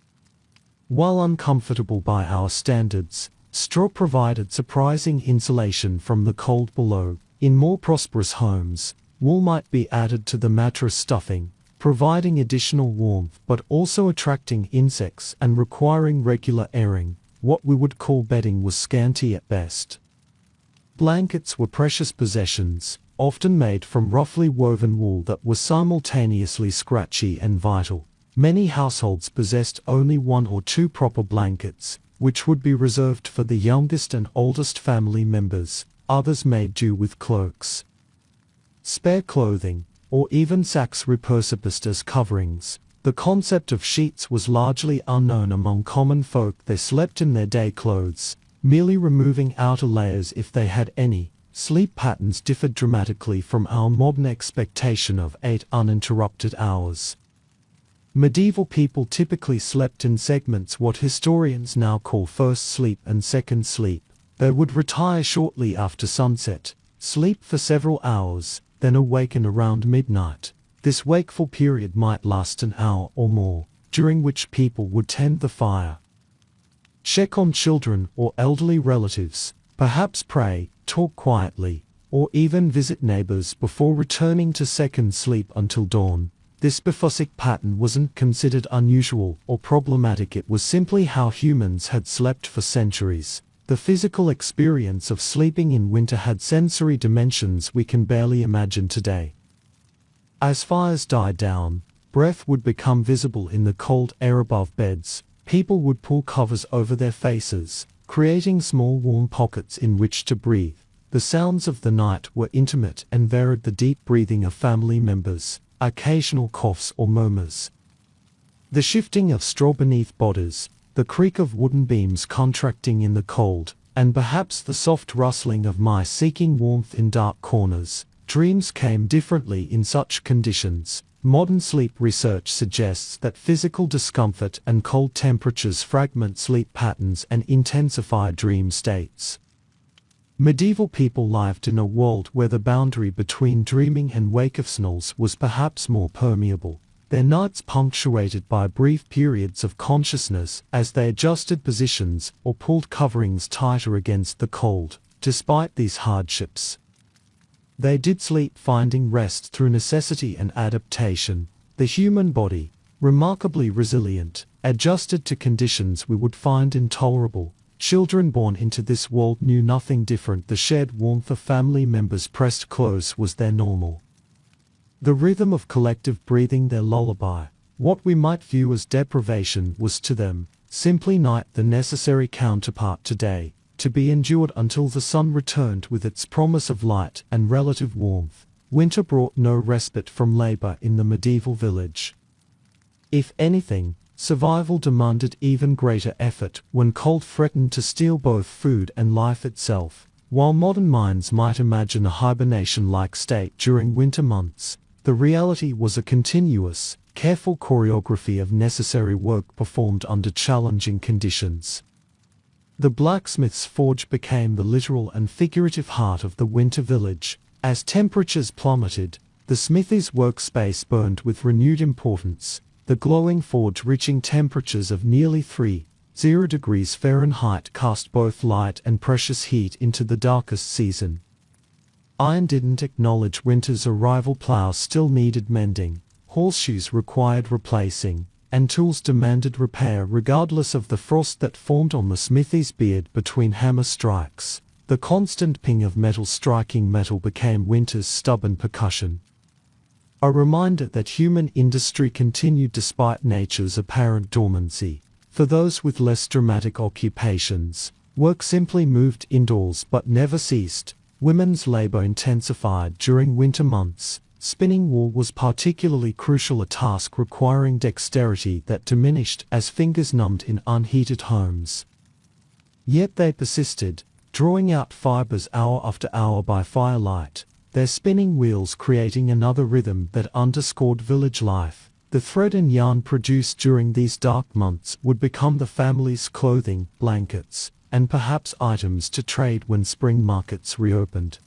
While uncomfortable by our standards, straw provided surprising insulation from the cold below. In more prosperous homes, wool might be added to the mattress stuffing, providing additional warmth but also attracting insects and requiring regular airing. What we would call bedding was scanty at best. Blankets were precious possessions, often made from roughly woven wool that was simultaneously scratchy and vital. Many households possessed only one or two proper blankets, which would be reserved for the youngest and oldest family members. Others made do with cloaks, spare clothing, or even sacks repurposed as coverings. The concept of sheets was largely unknown among common folk. They slept in their day clothes, merely removing outer layers if they had any. Sleep patterns differed dramatically from our modern expectation of 8 uninterrupted hours. Medieval people typically slept in segments, what historians now call first sleep and second sleep. They would retire shortly after sunset, sleep for several hours, then awaken around midnight. This wakeful period might last an hour or more, during which people would tend the fire, check on children or elderly relatives, perhaps pray, talk quietly, or even visit neighbors before returning to second sleep until dawn. This biphasic pattern wasn't considered unusual or problematic, it was simply how humans had slept for centuries. The physical experience of sleeping in winter had sensory dimensions we can barely imagine today. As fires died down, breath would become visible in the cold air above beds. People would pull covers over their faces, creating small warm pockets in which to breathe. The sounds of the night were intimate and varied: the deep breathing of family members, occasional coughs or murmurs, the shifting of straw beneath bodies, the creak of wooden beams contracting in the cold, and perhaps the soft rustling of mice seeking warmth in dark corners. Dreams came differently in such conditions. Modern sleep research suggests that physical discomfort and cold temperatures fragment sleep patterns and intensify dream states. Medieval people lived in a world where the boundary between dreaming and wakefulness was perhaps more permeable. Their nights punctuated by brief periods of consciousness as they adjusted positions or pulled coverings tighter against the cold. Despite these hardships, they did sleep, finding rest through necessity and adaptation. The human body, remarkably resilient, adjusted to conditions we would find intolerable. Children born into this world knew nothing different. The shared warmth of family members pressed close was their normal. The rhythm of collective breathing their lullaby. What we might view as deprivation was to them simply night, the necessary counterpart to day, to be endured until the sun returned with its promise of light and relative warmth. Winter brought no respite from labor in the medieval village. If anything, survival demanded even greater effort when cold threatened to steal both food and life itself. While modern minds might imagine a hibernation-like state during winter months, the reality was a continuous, careful choreography of necessary work performed under challenging conditions. The blacksmith's forge became the literal and figurative heart of the winter village. As temperatures plummeted, the smithy's workspace burned with renewed importance, the glowing forge reaching temperatures of nearly 30 degrees Fahrenheit cast both light and precious heat into the darkest season. Iron didn't acknowledge winter's arrival. Plows still needed mending, horseshoes required replacing, and tools demanded repair regardless of the frost that formed on the smithy's beard between hammer strikes. The constant ping of metal striking metal became winter's stubborn percussion. A reminder that human industry continued despite nature's apparent dormancy. For those with less dramatic occupations, work simply moved indoors but never ceased. Women's labor intensified during winter months. Spinning wool was particularly crucial, a task requiring dexterity that diminished as fingers numbed in unheated homes. Yet they persisted, drawing out fibers hour after hour by firelight, their spinning wheels creating another rhythm that underscored village life. The thread and yarn produced during these dark months would become the family's clothing, blankets, and perhaps items to trade when spring markets reopened.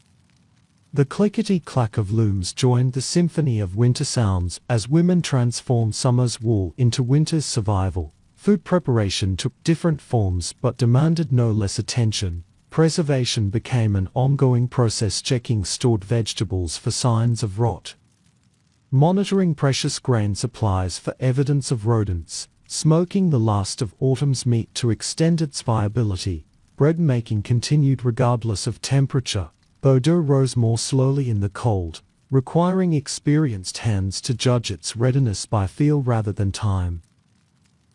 The clickety-clack of looms joined the symphony of winter sounds as women transformed summer's wool into winter's survival. Food preparation took different forms but demanded no less attention. Preservation became an ongoing process, checking stored vegetables for signs of rot, monitoring precious grain supplies for evidence of rodents, smoking the last of autumn's meat to extend its viability. bread making continued regardless of temperature, though dough rose more slowly in the cold, requiring experienced hands to judge its readiness by feel rather than time.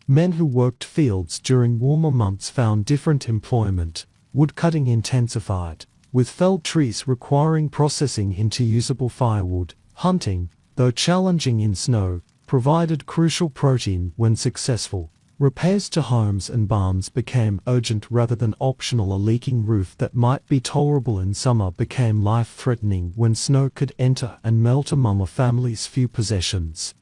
Men who worked fields during warmer months found different employment. Woodcutting intensified, with felled trees requiring processing into usable firewood. Hunting, though challenging in snow, provided crucial protein when successful. Repairs to homes and barns became urgent rather than optional. A leaking roof that might be tolerable in summer became life-threatening when snow could enter and melt among a family's few possessions.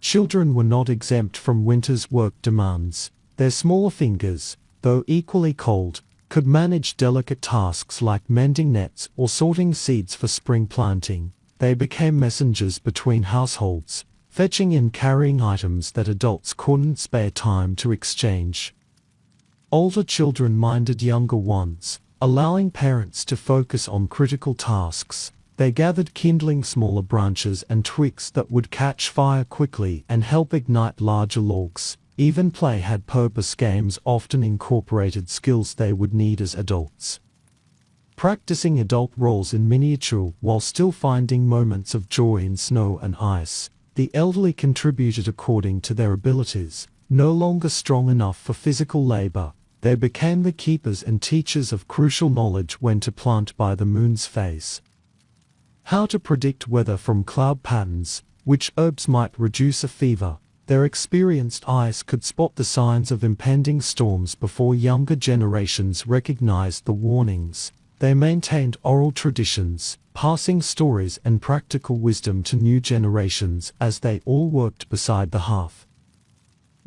Children were not exempt from winter's work demands. Their smaller fingers, though equally cold, could manage delicate tasks like mending nets or sorting seeds for spring planting. They became messengers between households, fetching and carrying items that adults couldn't spare time to exchange. Older children minded younger ones, allowing parents to focus on critical tasks. They gathered kindling smaller branches and twigs that would catch fire quickly and help ignite larger logs. Even play had purpose. Games often incorporated skills they would need as adults. Practicing adult roles in miniature while still finding moments of joy in snow and ice. The elderly contributed according to their abilities. No longer strong enough for physical labor, they became the keepers and teachers of crucial knowledge: when to plant by the moon's phase, how to predict weather from cloud patterns, which herbs might reduce a fever. Their experienced eyes could spot the signs of impending storms before younger generations recognized the warnings. They maintained oral traditions, passing stories and practical wisdom to new generations as they all worked beside the hearth.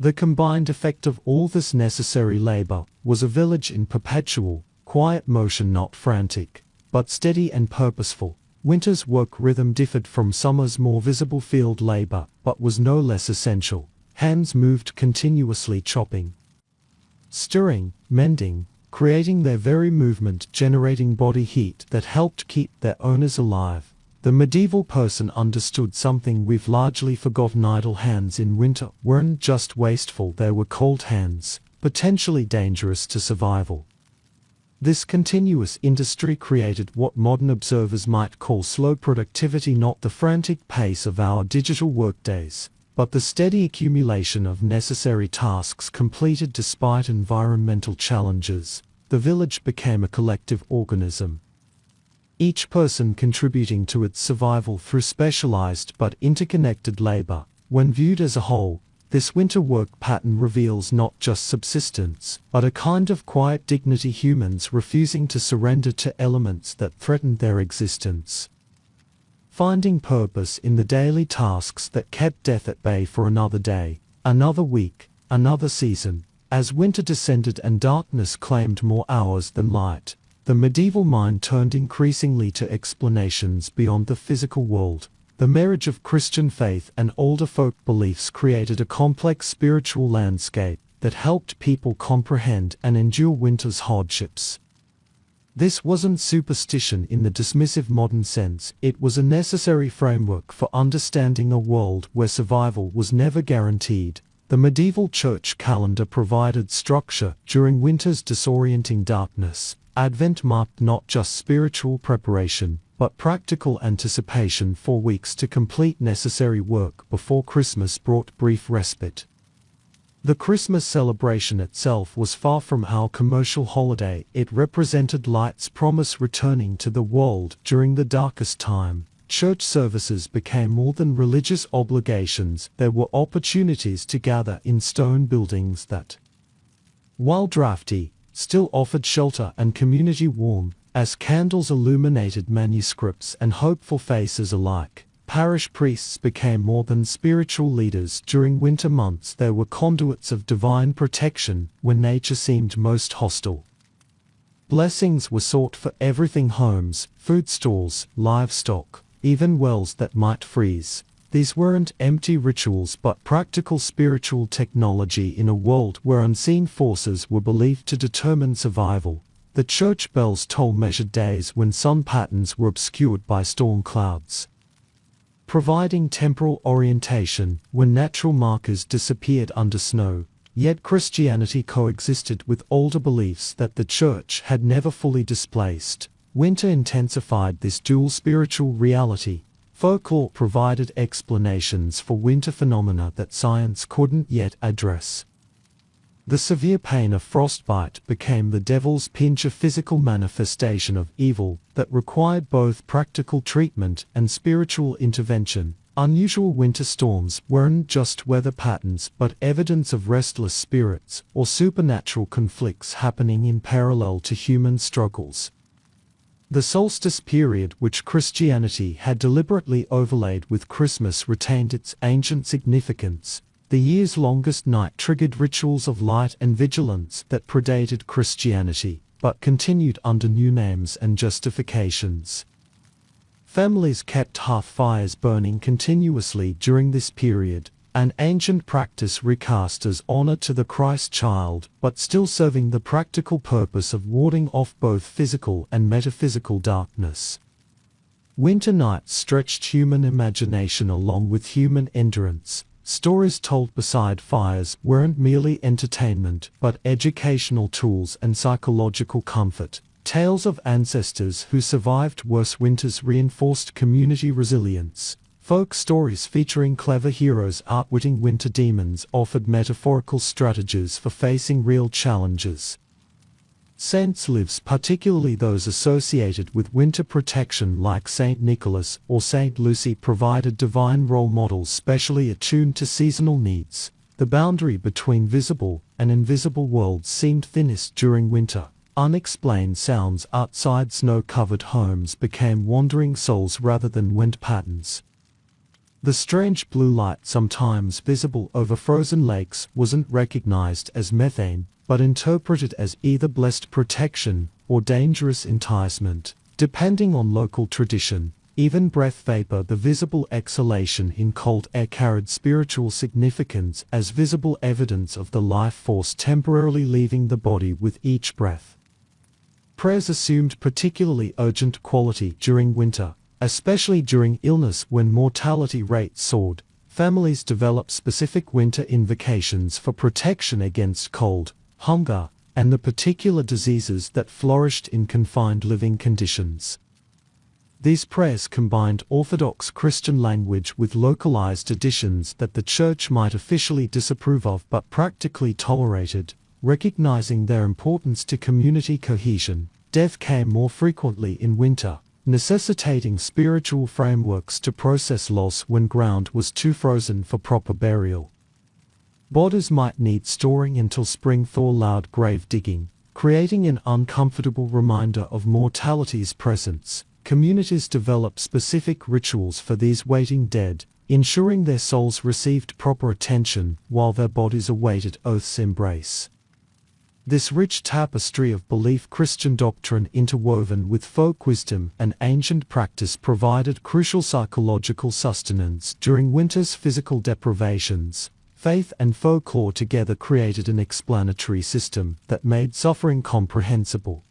The combined effect of all this necessary labor was a village in perpetual, quiet motion, not frantic, but steady and purposeful. Winter's work rhythm differed from summer's more visible field labor, but was no less essential. Hands moved continuously, chopping, stirring, mending, creating their very movement, generating body heat that helped keep their owners alive. The medieval person understood something we've largely forgotten: idle hands in winter weren't just wasteful, they were cold hands, potentially dangerous to survival. This continuous industry created what modern observers might call slow productivity, not the frantic pace of our digital workdays, but the steady accumulation of necessary tasks completed despite environmental challenges. The village became a collective organism, each person contributing to its survival through specialized but interconnected labor. When viewed as a whole, this winter work pattern reveals not just subsistence, but a kind of quiet dignity, humans refusing to surrender to elements that threatened their existence. Finding purpose in the daily tasks that kept death at bay for another day, another week, another season. As winter descended and darkness claimed more hours than light, the medieval mind turned increasingly to explanations beyond the physical world. The marriage of Christian faith and older folk beliefs created a complex spiritual landscape that helped people comprehend and endure winter's hardships. This wasn't superstition in the dismissive modern sense, it was a necessary framework for understanding a world where survival was never guaranteed. The medieval church calendar provided structure during winter's disorienting darkness. Advent marked not just spiritual preparation, but practical anticipation. 4 weeks to complete necessary work before Christmas brought brief respite. The Christmas celebration itself was far from our commercial holiday. It represented light's promise returning to the world during the darkest time. Church services became more than religious obligations. There were opportunities to gather in stone buildings that, while drafty, still offered shelter and community warmth. As candles illuminated manuscripts and hopeful faces alike, parish priests became more than spiritual leaders. During winter months they were conduits of divine protection when nature seemed most hostile. Blessings were sought for everything: homes, food stores, livestock, even wells that might freeze. These weren't empty rituals but practical spiritual technology in a world where unseen forces were believed to determine survival. The church bells tolled measured days when sun patterns were obscured by storm clouds, providing temporal orientation when natural markers disappeared under snow. Yet Christianity coexisted with older beliefs that the Church had never fully displaced. Winter intensified this dual spiritual reality. Folklore provided explanations for winter phenomena that science couldn't yet address. The severe pain of frostbite became the devil's pinch, a physical manifestation of evil that required both practical treatment and spiritual intervention. Unusual winter storms weren't just weather patterns but evidence of restless spirits or supernatural conflicts happening in parallel to human struggles. The solstice period, which Christianity had deliberately overlaid with Christmas, retained its ancient significance. The year's longest night triggered rituals of light and vigilance that predated Christianity, but continued under new names and justifications. Families kept hearth fires burning continuously during this period, an ancient practice recast as honor to the Christ child, but still serving the practical purpose of warding off both physical and metaphysical darkness. Winter nights stretched human imagination along with human endurance. Stories told beside fires weren't merely entertainment, but educational tools and psychological comfort. Tales of ancestors who survived worse winters reinforced community resilience. Folk stories featuring clever heroes outwitting winter demons offered metaphorical strategies for facing real challenges. Saints' lives, particularly those associated with winter protection like Saint Nicholas or Saint Lucy, provided divine role models specially attuned to seasonal needs. The boundary between visible and invisible worlds seemed thinnest during winter. Unexplained sounds outside snow-covered homes became wandering souls rather than wind patterns. The strange blue light sometimes visible over frozen lakes wasn't recognized as methane, but interpreted as either blessed protection or dangerous enticement, depending on local tradition. Even breath vapor, the visible exhalation in cold air, carried spiritual significance as visible evidence of the life force temporarily leaving the body with each breath. Prayers assumed particularly urgent quality during winter, especially during illness when mortality rates soared. Families developed specific winter invocations for protection against cold, hunger, and the particular diseases that flourished in confined living conditions. These prayers combined Orthodox Christian language with localized additions that the Church might officially disapprove of but practically tolerated. Recognizing their importance to community cohesion, death came more frequently in winter, necessitating spiritual frameworks to process loss when ground was too frozen for proper burial. Bodies might need storing until spring thaw allowed grave digging, creating an uncomfortable reminder of mortality's presence. Communities developed specific rituals for these waiting dead, ensuring their souls received proper attention while their bodies awaited Earth's embrace. This rich tapestry of belief, Christian doctrine interwoven with folk wisdom and ancient practice, provided crucial psychological sustenance during winter's physical deprivations. Faith and folklore together created an explanatory system that made suffering comprehensible,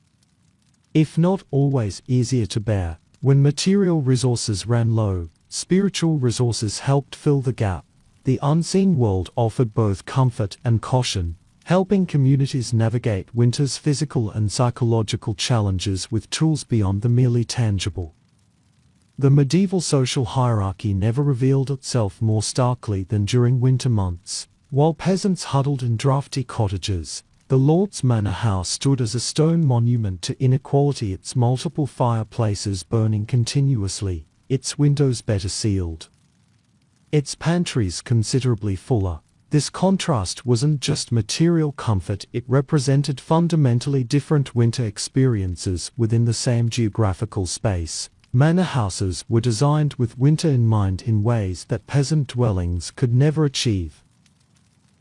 if not always easier to bear. When material resources ran low, spiritual resources helped fill the gap. The unseen world offered both comfort and caution, helping communities navigate winter's physical and psychological challenges with tools beyond the merely tangible. The medieval social hierarchy never revealed itself more starkly than during winter months. While peasants huddled in drafty cottages, the lord's manor house stood as a stone monument to inequality, its multiple fireplaces burning continuously, its windows better sealed, its pantries considerably fuller. This contrast wasn't just material comfort, it represented fundamentally different winter experiences within the same geographical space. Manor houses were designed with winter in mind in ways that peasant dwellings could never achieve.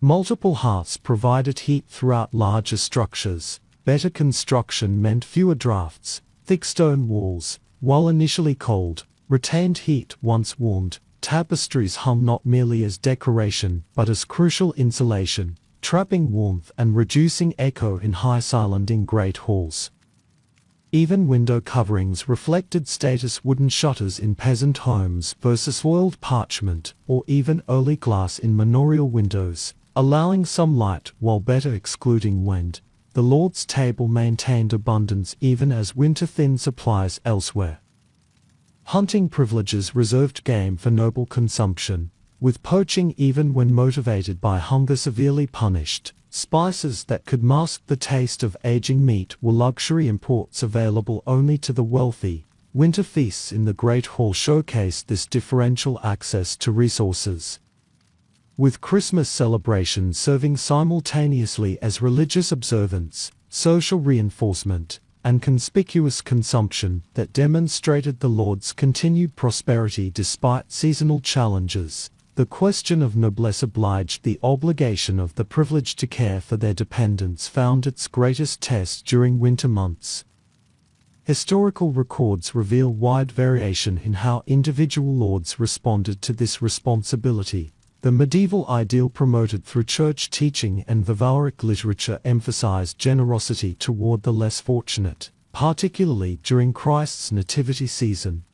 Multiple hearths provided heat throughout larger structures. Better construction meant fewer drafts. Thick stone walls, while initially cold, retained heat once warmed. Tapestries hung not merely as decoration but as crucial insulation, trapping warmth and reducing echo in high silent great halls. Even window coverings reflected status. Wooden shutters in peasant homes versus oiled parchment or even early glass in manorial windows. allowing some light while better excluding wind. The Lord's table maintained abundance even as winter thinned supplies elsewhere. Hunting privileges reserved game for noble consumption, with poaching even when motivated by hunger severely punished. Spices that could mask the taste of aging meat were luxury imports available only to the wealthy. Winter feasts in the Great Hall showcased this differential access to resources, with Christmas celebrations serving simultaneously as religious observance, social reinforcement, and conspicuous consumption that demonstrated the Lord's continued prosperity despite seasonal challenges. The question of noblesse obliged, the obligation of the privileged to care for their dependents, found its greatest test during winter months. Historical records reveal wide variation in how individual lords responded to this responsibility. The medieval ideal promoted through church teaching and chivalric literature emphasized generosity toward the less fortunate, particularly during Christ's nativity season.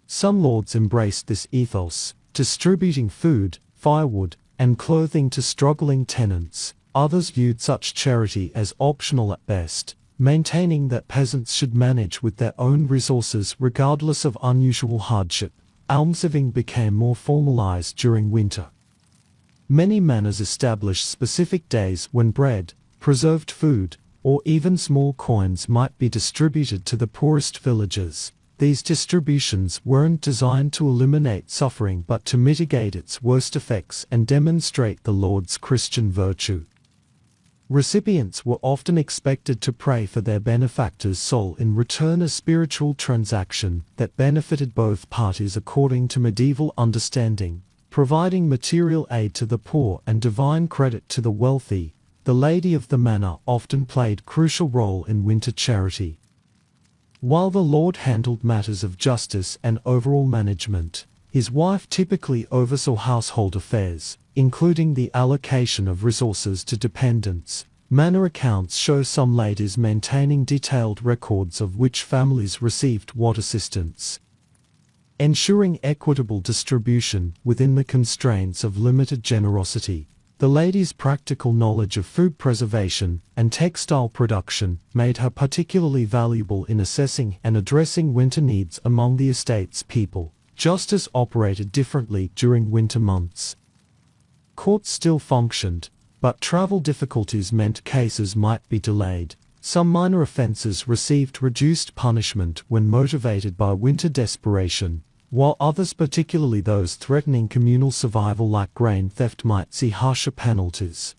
Some lords embraced this ethos, distributing food, firewood, and clothing to struggling tenants. Others viewed such charity as optional at best, maintaining that peasants should manage with their own resources regardless of unusual hardship. Almsgiving became more formalized during winter. Many manors established specific days when bread, preserved food, or even small coins might be distributed to the poorest villagers. These distributions weren't designed to eliminate suffering but to mitigate its worst effects and demonstrate the Lord's Christian virtue. Recipients were often expected to pray for their benefactor's soul in return, a spiritual transaction that benefited both parties according to medieval understanding, providing material aid to the poor and divine credit to the wealthy. The lady of the manor often played a crucial role in winter charity. While the Lord handled matters of justice and overall management, his wife typically oversaw household affairs, including the allocation of resources to dependents. Manor accounts show some ladies maintaining detailed records of which families received what assistance, ensuring equitable distribution within the constraints of limited generosity. The lady's practical knowledge of food preservation and textile production made her particularly valuable in assessing and addressing winter needs among the estate's people. Justice operated differently during winter months. Courts still functioned, but travel difficulties meant cases might be delayed. Some minor offenses received reduced punishment when motivated by winter desperation, while others, particularly those threatening communal survival like grain theft, might see harsher penalties.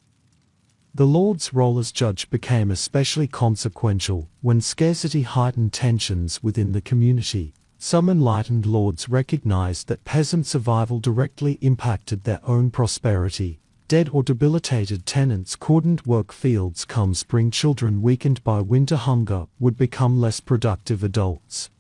The Lord's role as judge became especially consequential when scarcity heightened tensions within the community. Some enlightened lords recognized that peasant survival directly impacted their own prosperity. Dead or debilitated tenants couldn't work fields come spring. Children weakened by winter hunger would become less productive adults.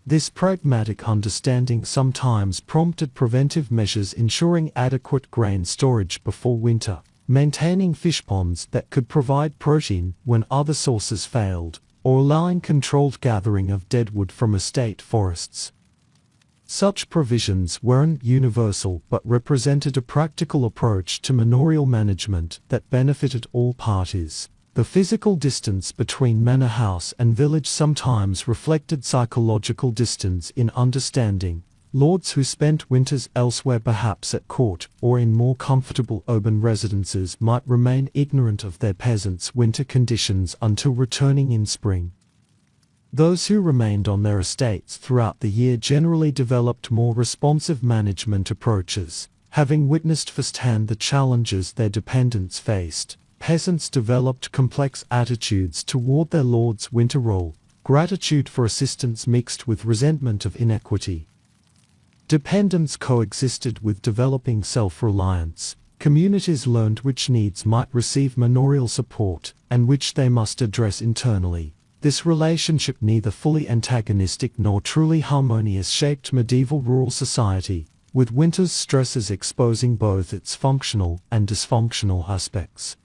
This pragmatic understanding sometimes prompted preventive measures ensuring adequate grain storage before winter, maintaining fish ponds that could provide protein when other sources failed, or allowing controlled gathering of deadwood from estate forests. Such provisions weren't universal but represented a practical approach to manorial management that benefited all parties. The physical distance between manor house and village sometimes reflected psychological distance in understanding. Lords who spent winters elsewhere, perhaps at court or in more comfortable urban residences, might remain ignorant of their peasants' winter conditions until returning in spring. Those who remained on their estates throughout the year generally developed more responsive management approaches. Having witnessed firsthand the challenges their dependents faced, peasants developed complex attitudes toward their lord's winter role, gratitude for assistance mixed with resentment of inequity. Dependence coexisted with developing self-reliance. Communities learned which needs might receive manorial support, and which they must address internally. This relationship, neither fully antagonistic nor truly harmonious, shaped medieval rural society, with winter's stresses exposing both its functional and dysfunctional aspects.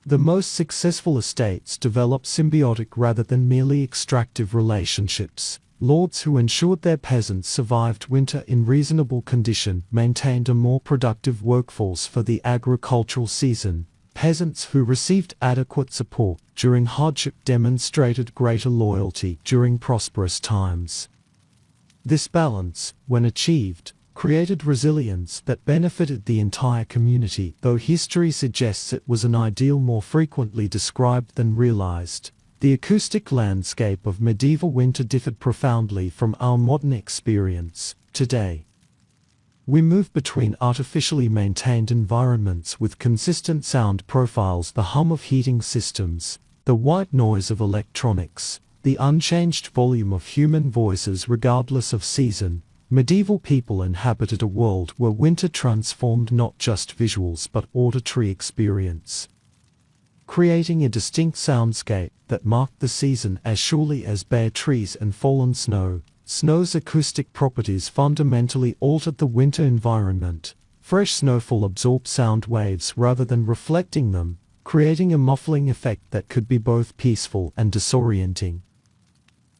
The most successful estates developed symbiotic rather than merely extractive relationships. lords who ensured their peasants survived winter in reasonable condition maintained a more productive workforce for the agricultural season. Peasants who received adequate support during hardship demonstrated greater loyalty during prosperous times. This balance, when achieved, created resilience that benefited the entire community, though history suggests it was an ideal more frequently described than realized. The acoustic landscape of medieval winter differed profoundly from our modern experience today. We move between artificially maintained environments with consistent sound profiles, the hum of heating systems, the white noise of electronics, the unchanged volume of human voices regardless of season. Medieval people inhabited a world where winter transformed not just visuals but auditory experience, creating a distinct soundscape that marked the season as surely as bare trees and fallen snow. Snow's acoustic properties fundamentally altered the winter environment. Fresh snowfall absorbed sound waves rather than reflecting them, creating a muffling effect that could be both peaceful and disorienting.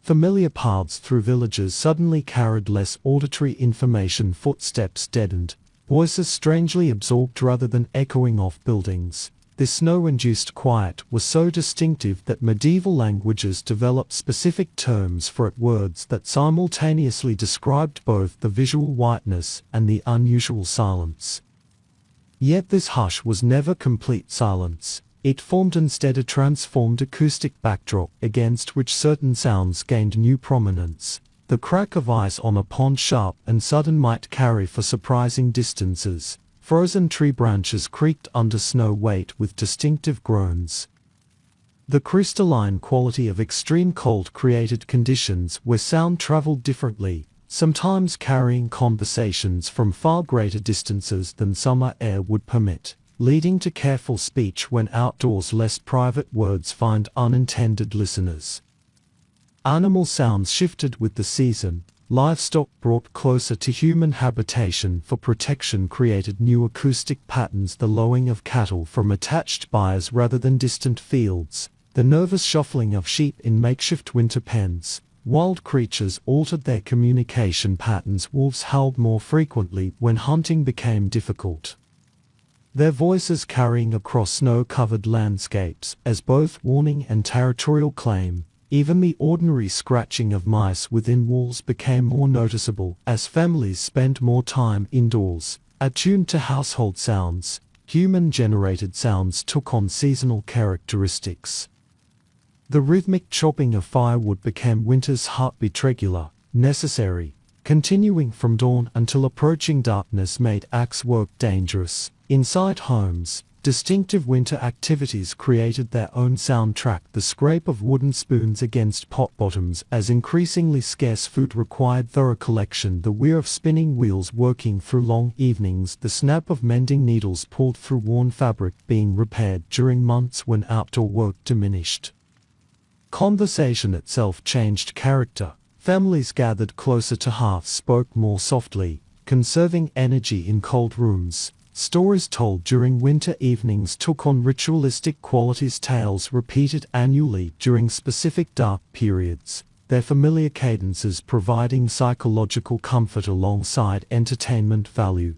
Familiar paths through villages suddenly carried less auditory information, footsteps deadened, voices strangely absorbed rather than echoing off buildings. This snow-induced quiet was so distinctive that medieval languages developed specific terms for it, words that simultaneously described both the visual whiteness and the unusual silence. Yet this hush was never complete silence. It formed instead a transformed acoustic backdrop against which certain sounds gained new prominence. The crack of ice on a pond, sharp and sudden, might carry for surprising distances. Frozen tree branches creaked under snow weight with distinctive groans. The crystalline quality of extreme cold created conditions where sound traveled differently, sometimes carrying conversations from far greater distances than summer air would permit, leading to careful speech when outdoors less private words find unintended listeners. Animal sounds shifted with the season. Livestock brought closer to human habitation for protection created new acoustic patterns, the lowing of cattle from attached byres rather than distant fields, the nervous shuffling of sheep in makeshift winter pens. Wild creatures altered their communication patterns. Wolves howled more frequently when hunting became difficult, their voices carrying across snow-covered landscapes as both warning and territorial claim. Even the ordinary scratching of mice within walls became more noticeable as families spent more time indoors. Attuned to household sounds, human-generated sounds took on seasonal characteristics. The rhythmic chopping of firewood became winter's heartbeat, regular, necessary, continuing from dawn until approaching darkness made axe work dangerous. Inside homes, distinctive winter activities created their own soundtrack, the scrape of wooden spoons against pot bottoms as increasingly scarce food required thorough collection, the whir of spinning wheels working through long evenings, the snap of mending needles pulled through worn fabric being repaired during months when outdoor work diminished. Conversation itself changed character. Families gathered closer to hearths, spoke more softly, conserving energy in cold rooms. Stories told during winter evenings took on ritualistic qualities, tales repeated annually during specific dark periods, their familiar cadences providing psychological comfort alongside entertainment value.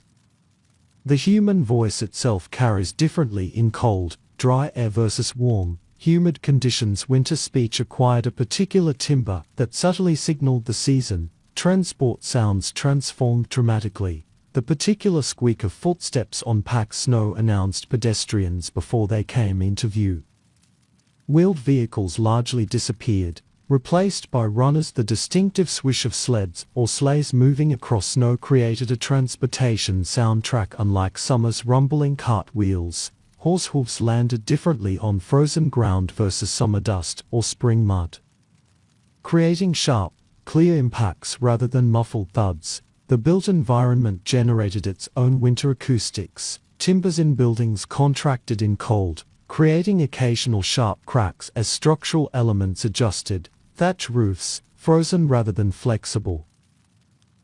The human voice itself carries differently in cold, dry air versus warm, humid conditions. Winter speech acquired a particular timbre that subtly signaled the season. Transport sounds transformed dramatically. The particular squeak of footsteps on packed snow announced pedestrians before they came into view. Wheeled vehicles largely disappeared, replaced by runners. The distinctive swish of sleds or sleighs moving across snow created a transportation soundtrack unlike summer's rumbling cartwheels. Horse hooves landed differently on frozen ground versus summer dust or spring mud, creating sharp, clear impacts rather than muffled thuds. The built environment generated its own winter acoustics. Timbers in buildings contracted in cold, creating occasional sharp cracks as structural elements adjusted. Thatch roofs, frozen rather than flexible,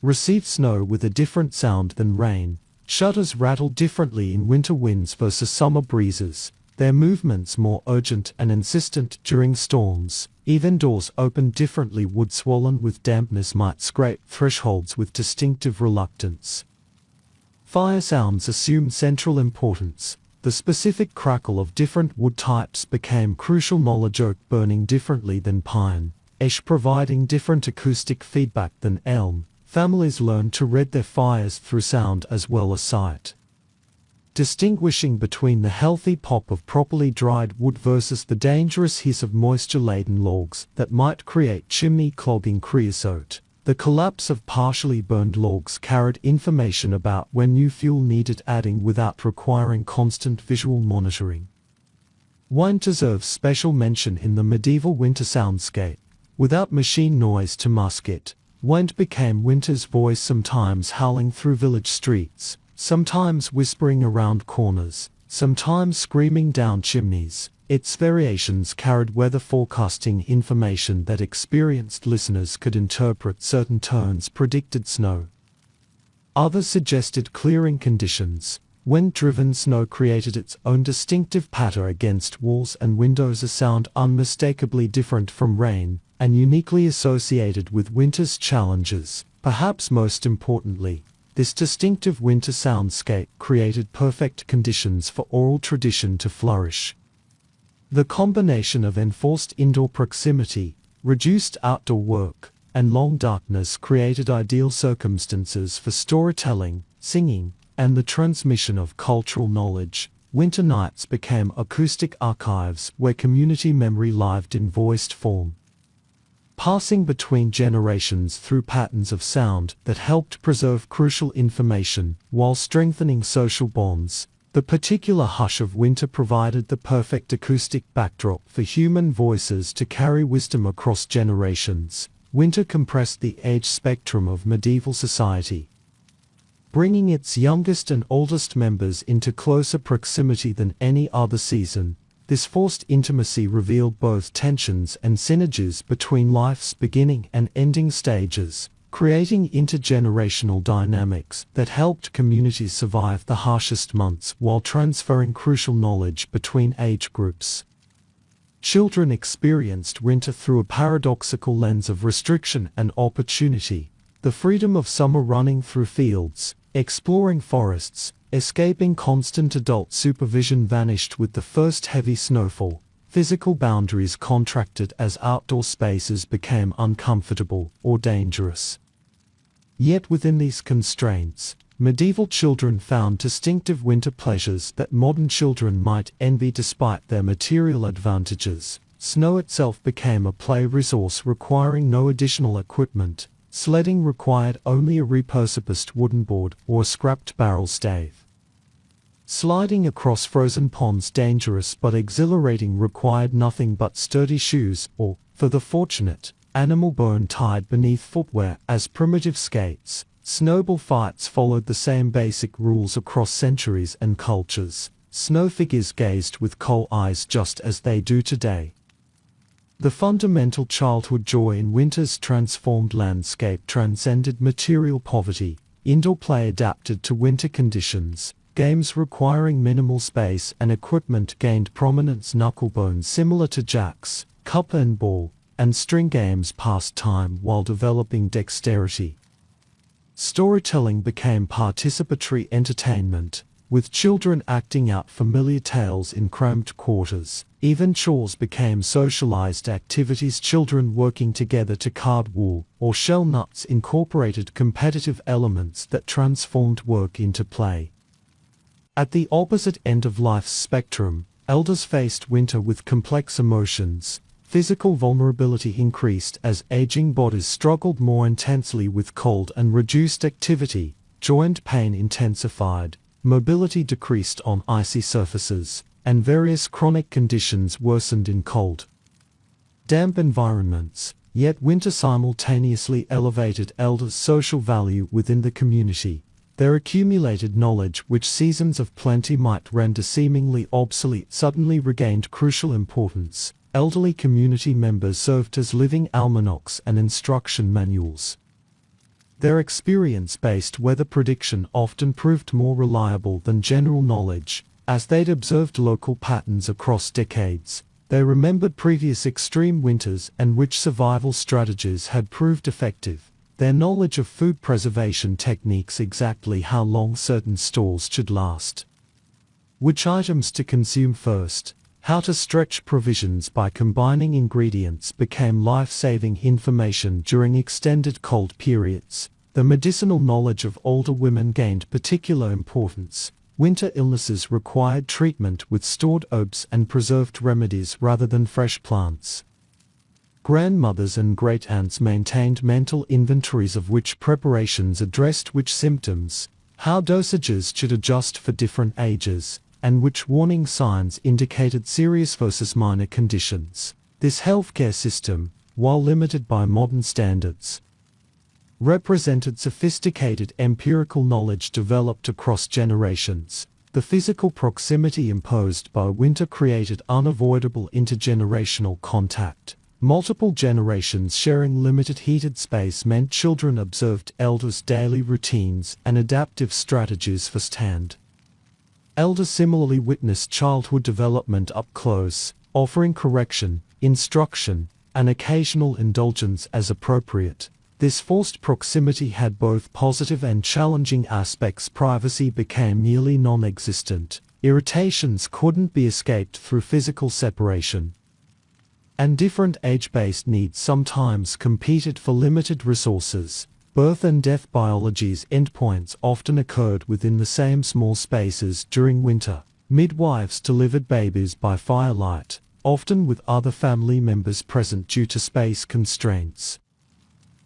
received snow with a different sound than rain. Shutters rattled differently in winter winds versus summer breezes. their movements more urgent and insistent during storms. Even doors opened differently. Wood swollen with dampness might scrape thresholds with distinctive reluctance. Fire sounds assumed central importance. The specific crackle of different wood types became crucial knowledge. Oak burning differently than pine, ash providing different acoustic feedback than elm. Families learned to read their fires through sound as well as sight. Distinguishing between the healthy pop of properly dried wood versus the dangerous hiss of moisture-laden logs that might create chimney-clogging creosote. The collapse of partially burned logs carried information about when new fuel needed adding without requiring constant visual monitoring. Wine deserves special mention in the medieval winter soundscape. Without machine noise to mask it, wind became winter's voice, sometimes howling through village streets, sometimes whispering around corners, sometimes screaming down chimneys. Its variations carried weather forecasting information that experienced listeners could interpret. Certain tones predicted snow. Others suggested clearing conditions. Wind-driven snow created its own distinctive patter against walls and windows, a sound unmistakably different from rain, and uniquely associated with winter's challenges. Perhaps most importantly, this distinctive winter soundscape created perfect conditions for oral tradition to flourish. The combination of enforced indoor proximity, reduced outdoor work, and long darkness created ideal circumstances for storytelling, singing, and the transmission of cultural knowledge. Winter nights became acoustic archives where community memory lived in voiced form, passing between generations through patterns of sound that helped preserve crucial information while strengthening social bonds. The particular hush of winter provided the perfect acoustic backdrop for human voices to carry wisdom across generations. Winter compressed the age spectrum of medieval society, bringing its youngest and oldest members into closer proximity than any other season. This forced intimacy revealed both tensions and synergies between life's beginning and ending stages, creating intergenerational dynamics that helped communities survive the harshest months while transferring crucial knowledge between age groups. Children experienced winter through a paradoxical lens of restriction and opportunity. The freedom of summer, running through fields, exploring forests, escaping constant adult supervision, vanished with the first heavy snowfall. Physical boundaries contracted as outdoor spaces became uncomfortable or dangerous. Yet within these constraints, medieval children found distinctive winter pleasures that modern children might envy despite their material advantages. Snow itself became a play resource requiring no additional equipment. Sledding required only a repurposed wooden board or a scrapped barrel stave. Sliding across frozen ponds, dangerous but exhilarating, required nothing but sturdy shoes or, for the fortunate, animal bone tied beneath footwear. As primitive skates, snowball fights followed the same basic rules across centuries and cultures. Snow figures gazed with cold eyes just as they do today. The fundamental childhood joy in winter's transformed landscape transcended material poverty. Indoor play adapted to winter conditions. Games requiring minimal space and equipment gained prominence. Knucklebones similar to jacks, cup and ball, and string games passed time while developing dexterity. Storytelling became participatory entertainment, with children acting out familiar tales in cramped quarters. Even chores became socialized activities. Children working together to card wool or shell nuts incorporated competitive elements that transformed work into play. At the opposite end of life's spectrum, elders faced winter with complex emotions. Physical vulnerability increased as aging bodies struggled more intensely with cold and reduced activity. Joint pain intensified, mobility decreased on icy surfaces, and various chronic conditions worsened in cold, damp environments. Yet winter simultaneously elevated elders' social value within the community. Their accumulated knowledge, which seasons of plenty might render seemingly obsolete, suddenly regained crucial importance. Elderly community members served as living almanacs and instruction manuals. Their experience-based weather prediction often proved more reliable than general knowledge. As they'd observed local patterns across decades, they remembered previous extreme winters and which survival strategies had proved effective. Their knowledge of food preservation techniques, exactly how long certain stores should last, which items to consume first, how to stretch provisions by combining ingredients, became life-saving information during extended cold periods. The medicinal knowledge of older women gained particular importance. Winter illnesses required treatment with stored herbs and preserved remedies rather than fresh plants. Grandmothers and great-aunts maintained mental inventories of which preparations addressed which symptoms, how dosages should adjust for different ages, and which warning signs indicated serious versus minor conditions. This healthcare system, while limited by modern standards, represented sophisticated empirical knowledge developed across generations. The physical proximity imposed by winter created unavoidable intergenerational contact. Multiple generations sharing limited heated space meant children observed elders' daily routines and adaptive strategies firsthand. Elders similarly witnessed childhood development up close, offering correction, instruction, and occasional indulgence as appropriate. This forced proximity had both positive and challenging aspects. Privacy became nearly non-existent. Irritations couldn't be escaped through physical separation, and different age-based needs sometimes competed for limited resources. Birth and death biology's endpoints often occurred within the same small spaces during winter. Midwives delivered babies by firelight, often with other family members present due to space constraints.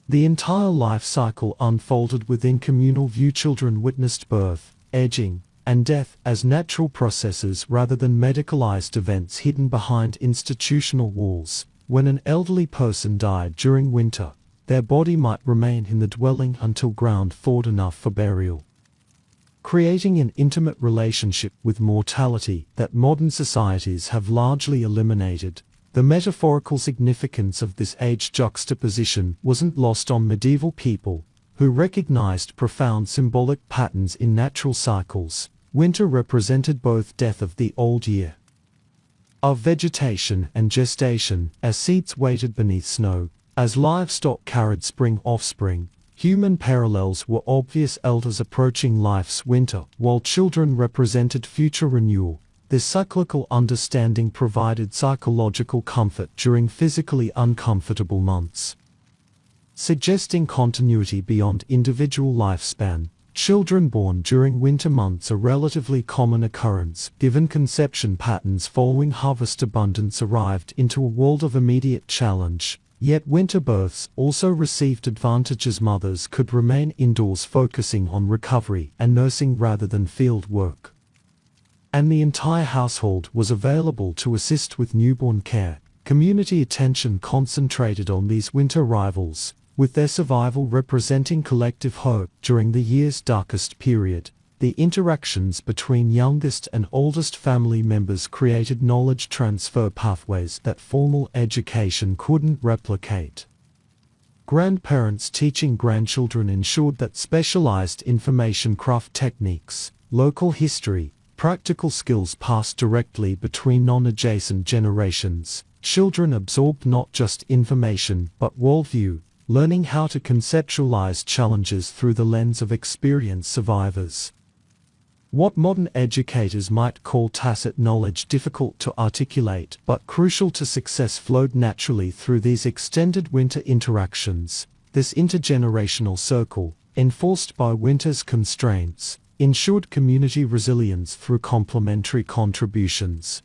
The entire life cycle unfolded within communal view. Children witnessed birth, aging, and death as natural processes rather than medicalized events hidden behind institutional walls. When an elderly person died during winter, their body might remain in the dwelling until ground thawed enough for burial, creating an intimate relationship with mortality that modern societies have largely eliminated. The metaphorical significance of this age juxtaposition wasn't lost on medieval people, who recognized profound symbolic patterns in natural cycles. Winter represented both death of the old year of vegetation and gestation, as seeds waited beneath snow, as livestock carried spring offspring. Human parallels were obvious: elders approaching life's winter, while children represented future renewal. This cyclical understanding provided psychological comfort during physically uncomfortable months, suggesting continuity beyond individual lifespan. Children born during winter months a relatively common occurrence, given conception patterns following harvest. Abundance arrived into a world of immediate challenge. Yet winter births also received advantages. Mothers could remain indoors focusing on recovery and nursing rather than field work, and the entire household was available to assist with newborn care. Community attention concentrated on these winter rivals, with their survival representing collective hope during the year's darkest period. The interactions between youngest and oldest family members created knowledge transfer pathways that formal education couldn't replicate. Grandparents teaching grandchildren ensured that specialized information craft techniques, local history, practical skills passed directly between non-adjacent generations. Children absorbed not just information but worldview, learning how to conceptualize challenges through the lens of experienced survivors. What modern educators might call tacit knowledge, difficult to articulate but crucial to success, flowed naturally through these extended winter interactions. This intergenerational circle, enforced by winter's constraints, ensured community resilience through complementary contributions.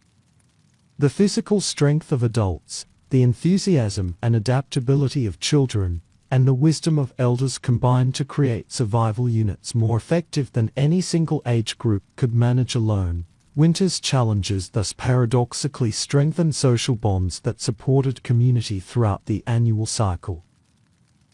The physical strength of adults, the enthusiasm and adaptability of children, and the wisdom of elders combined to create survival units more effective than any single age group could manage alone. Winter's challenges thus paradoxically strengthened social bonds that supported community throughout the annual cycle,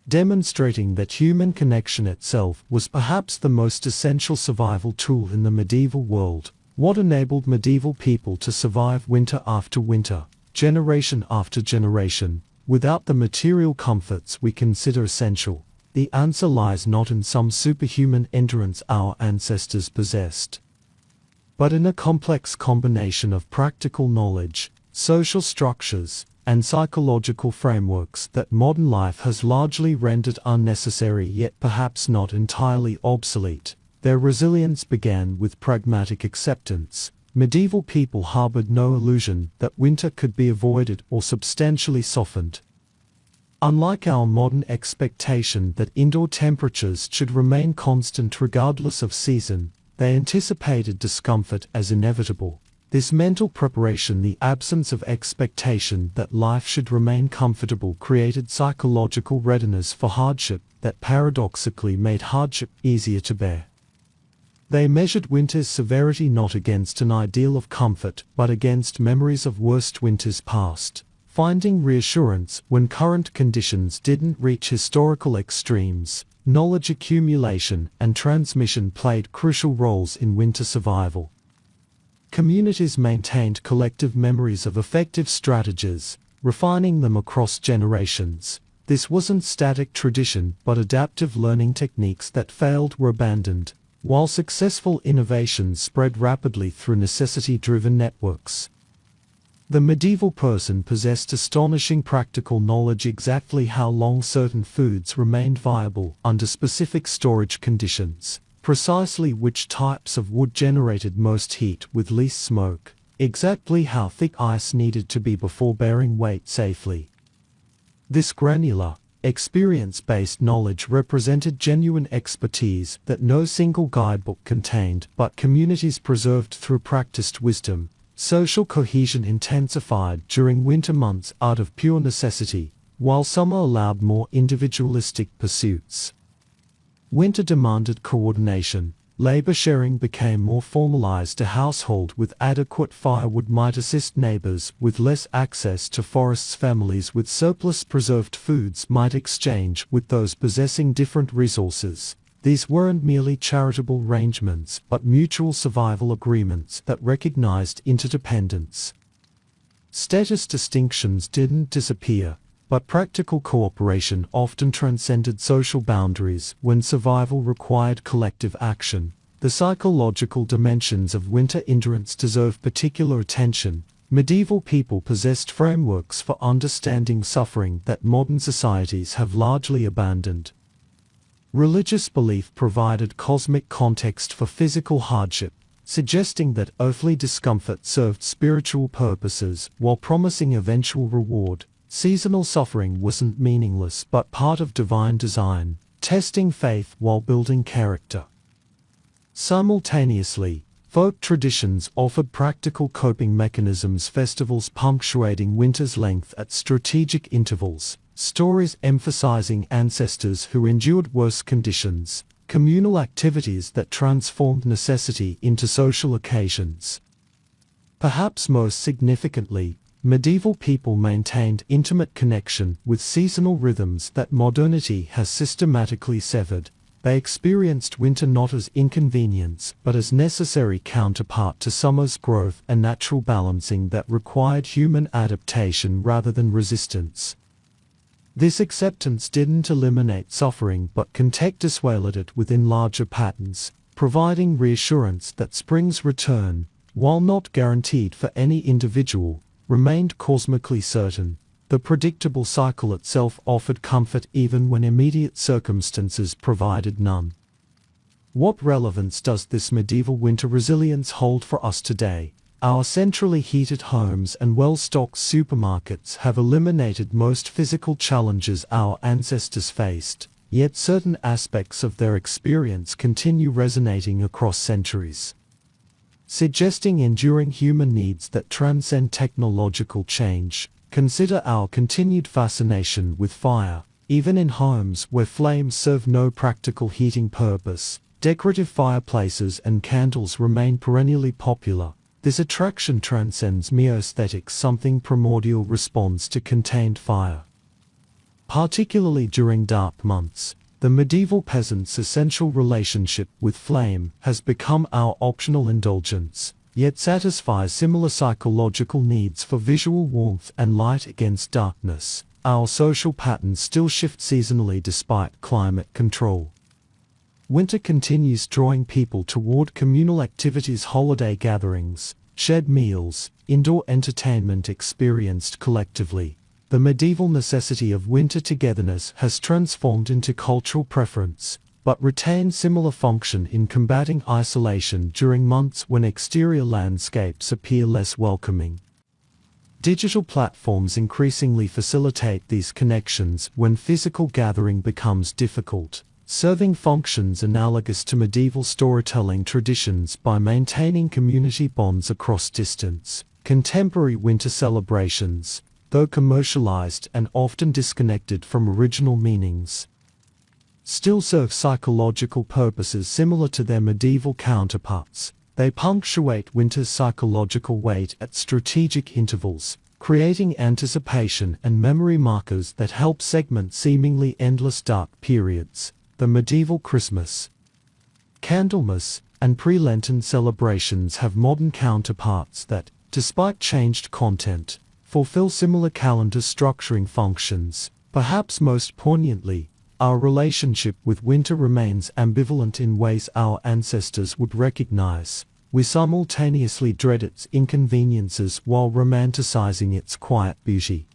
demonstrating that human connection itself was perhaps the most essential survival tool in the medieval world. What enabled medieval people to survive winter after winter, generation after generation, without the material comforts we consider essential? The answer lies not in some superhuman endurance our ancestors possessed, but in a complex combination of practical knowledge, social structures, and psychological frameworks that modern life has largely rendered unnecessary yet perhaps not entirely obsolete. Their resilience began with pragmatic acceptance. Medieval people harbored no illusion that winter could be avoided or substantially softened. Unlike our modern expectation that indoor temperatures should remain constant regardless of season, they anticipated discomfort as inevitable. This mental preparation, the absence of expectation that life should remain comfortable, created psychological readiness for hardship that paradoxically made hardship easier to bear. They measured winter's severity not against an ideal of comfort but against memories of worst winters past, finding reassurance when current conditions didn't reach historical extremes. Knowledge accumulation and transmission played crucial roles in winter survival. Communities maintained collective memories of effective strategies, refining them across generations. This wasn't static tradition but adaptive learning techniques that failed were abandoned, while successful innovations spread rapidly through necessity-driven networks. The medieval person possessed astonishing practical knowledge exactly how long certain foods remained viable under specific storage conditions, precisely which types of wood generated most heat with least smoke, exactly how thick ice needed to be before bearing weight safely. This granular, experience-based knowledge represented genuine expertise that no single guidebook contained, but communities preserved through practiced wisdom. Social cohesion intensified during winter months out of pure necessity, while summer allowed more individualistic pursuits. Winter demanded coordination. Labor sharing became more formalized. A household with adequate firewood might assist neighbors with less access to forests. Families with surplus preserved foods might exchange with those possessing different resources. These weren't merely charitable arrangements but mutual survival agreements that recognized interdependence. Status distinctions didn't disappear, but practical cooperation often transcended social boundaries when survival required collective action. The psychological dimensions of winter endurance deserve particular attention. Medieval people possessed frameworks for understanding suffering that modern societies have largely abandoned. Religious belief provided cosmic context for physical hardship, suggesting that earthly discomfort served spiritual purposes while promising eventual reward. Seasonal suffering wasn't meaningless but part of divine design, testing faith while building character. Simultaneously, folk traditions offered practical coping mechanisms, festivals punctuating winter's length at strategic intervals, stories emphasizing ancestors who endured worse conditions, communal activities that transformed necessity into social occasions. Perhaps most significantly, medieval people maintained intimate connection with seasonal rhythms that modernity has systematically severed. They experienced winter not as inconvenience but as necessary counterpart to summer's growth and natural balancing that required human adaptation rather than resistance. This acceptance didn't eliminate suffering but contextualized it within larger patterns, providing reassurance that spring's return, while not guaranteed for any individual, remained cosmically certain. The predictable cycle itself offered comfort even when immediate circumstances provided none. What relevance does this medieval winter resilience hold for us today? Our centrally heated homes and well-stocked supermarkets have eliminated most physical challenges our ancestors faced, yet certain aspects of their experience continue resonating across centuries, suggesting enduring human needs that transcend technological change. Consider our continued fascination with fire. Even in homes where flames serve no practical heating purpose, decorative fireplaces and candles remain perennially popular. This attraction transcends mere aesthetics. Something primordial responds to contained fire. Particularly during dark months, the medieval peasant's essential relationship with flame has become our optional indulgence, yet satisfies similar psychological needs for visual warmth and light against darkness. Our social patterns still shift seasonally despite climate control. Winter continues drawing people toward communal activities, holiday gatherings, shared meals, indoor entertainment experienced collectively. The medieval necessity of winter togetherness has transformed into cultural preference, but retains similar function in combating isolation during months when exterior landscapes appear less welcoming. Digital platforms increasingly facilitate these connections when physical gathering becomes difficult, serving functions analogous to medieval storytelling traditions by maintaining community bonds across distance. Contemporary winter celebrations, though commercialized and often disconnected from original meanings, still serve psychological purposes similar to their medieval counterparts. They punctuate winter's psychological weight at strategic intervals, creating anticipation and memory markers that help segment seemingly endless dark periods. The medieval Christmas, Candlemas, and pre-Lenten celebrations have modern counterparts that, despite changed content, fulfill similar calendar structuring functions. Perhaps most poignantly, our relationship with winter remains ambivalent in ways our ancestors would recognize. We simultaneously dread its inconveniences while romanticizing its quiet beauty.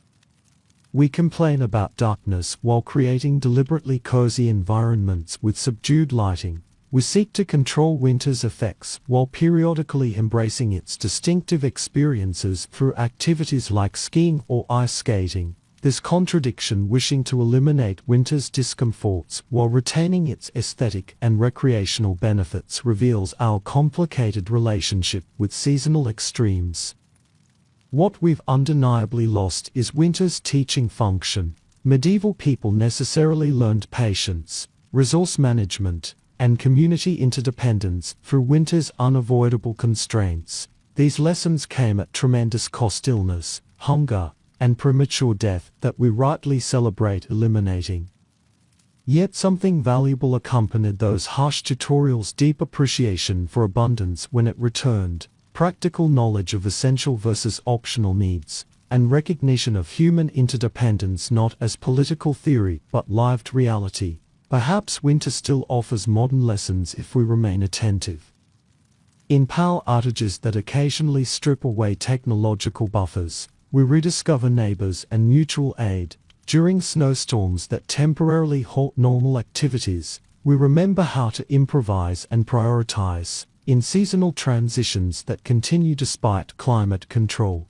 We complain about darkness while creating deliberately cozy environments with subdued lighting. We seek to control winter's effects while periodically embracing its distinctive experiences through activities like skiing or ice skating. This contradiction, wishing to eliminate winter's discomforts while retaining its aesthetic and recreational benefits, reveals our complicated relationship with seasonal extremes. What we've undeniably lost is winter's teaching function. Medieval people necessarily learned patience, resource management, and community interdependence through winter's unavoidable constraints. These lessons came at tremendous cost: illness, hunger, and premature death that we rightly celebrate eliminating. Yet something valuable accompanied those harsh tutorials: deep appreciation for abundance when it returned, practical knowledge of essential versus optional needs, and recognition of human interdependence not as political theory but lived reality. Perhaps winter still offers modern lessons if we remain attentive. In power outages that occasionally strip away technological buffers, we rediscover neighbors and mutual aid. During snowstorms that temporarily halt normal activities, we remember how to improvise and prioritize. In seasonal transitions that continue despite climate control,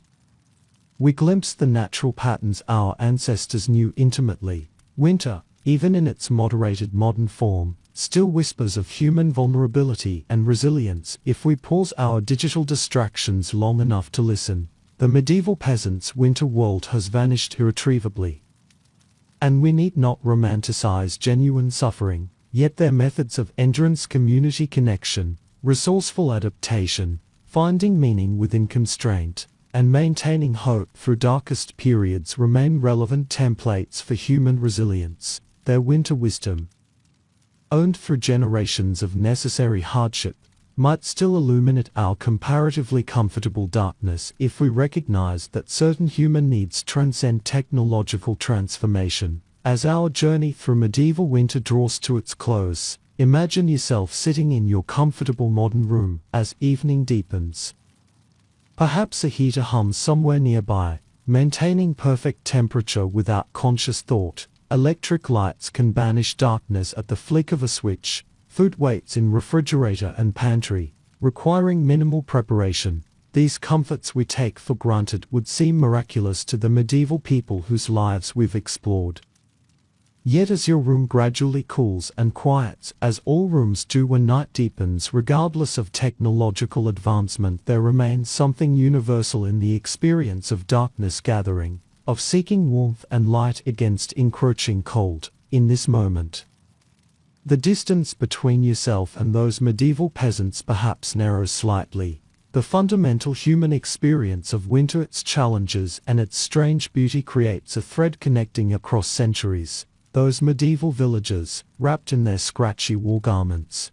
we glimpse the natural patterns our ancestors knew intimately. Winter, even in its moderated modern form, still whispers of human vulnerability and resilience if we pause our digital distractions long enough to listen. The medieval peasant's winter world has vanished irretrievably, and we need not romanticize genuine suffering, yet their methods of endurance, community connection, resourceful adaptation, finding meaning within constraint, and maintaining hope through darkest periods remain relevant templates for human resilience. Their winter wisdom, owned through generations of necessary hardship, might still illuminate our comparatively comfortable darkness if we recognize that certain human needs transcend technological transformation. As our journey through medieval winter draws to its close, imagine yourself sitting in your comfortable modern room as evening deepens. Perhaps a heater hums somewhere nearby, maintaining perfect temperature without conscious thought. Electric lights can banish darkness at the flick of a switch. Food waits in refrigerator and pantry, requiring minimal preparation. These comforts we take for granted would seem miraculous to the medieval people whose lives we've explored. Yet as your room gradually cools and quiets, as all rooms do when night deepens, regardless of technological advancement, there remains something universal in the experience of darkness gathering, of seeking warmth and light against encroaching cold. In this moment, the distance between yourself and those medieval peasants perhaps narrows slightly. The fundamental human experience of winter, its challenges and its strange beauty, creates a thread connecting across centuries. Those medieval villagers, wrapped in their scratchy war garments,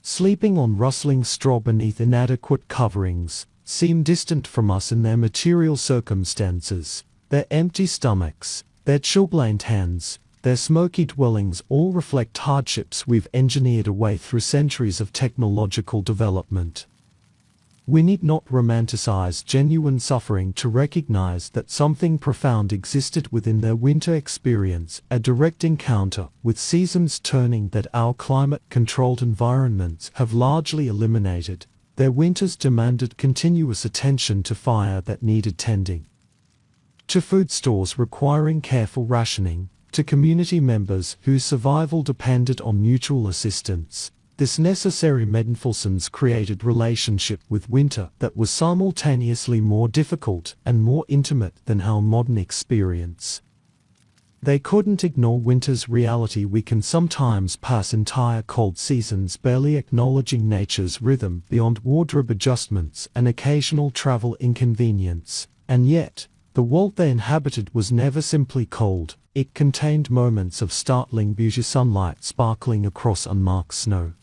sleeping on rustling straw beneath inadequate coverings, seem distant from us in their material circumstances. Their empty stomachs, their chilblained hands, Their smoky dwellings all reflect hardships we've engineered away through centuries of technological development. We need not romanticize genuine suffering to recognize that something profound existed within their winter experience, a direct encounter with seasons turning that our climate-controlled environments have largely eliminated. Their winters demanded continuous attention to fire that needed tending, to food stores requiring careful rationing, to community members whose survival depended on mutual assistance. This necessary medicines created relationship with winter that was simultaneously more difficult and more intimate than our modern experience. They couldn't ignore winter's reality. We can sometimes pass entire cold seasons barely acknowledging nature's rhythm beyond wardrobe adjustments and occasional travel inconvenience. And yet, the world they inhabited was never simply cold. It contained moments of startling beauty, sunlight sparkling across unmarked snow,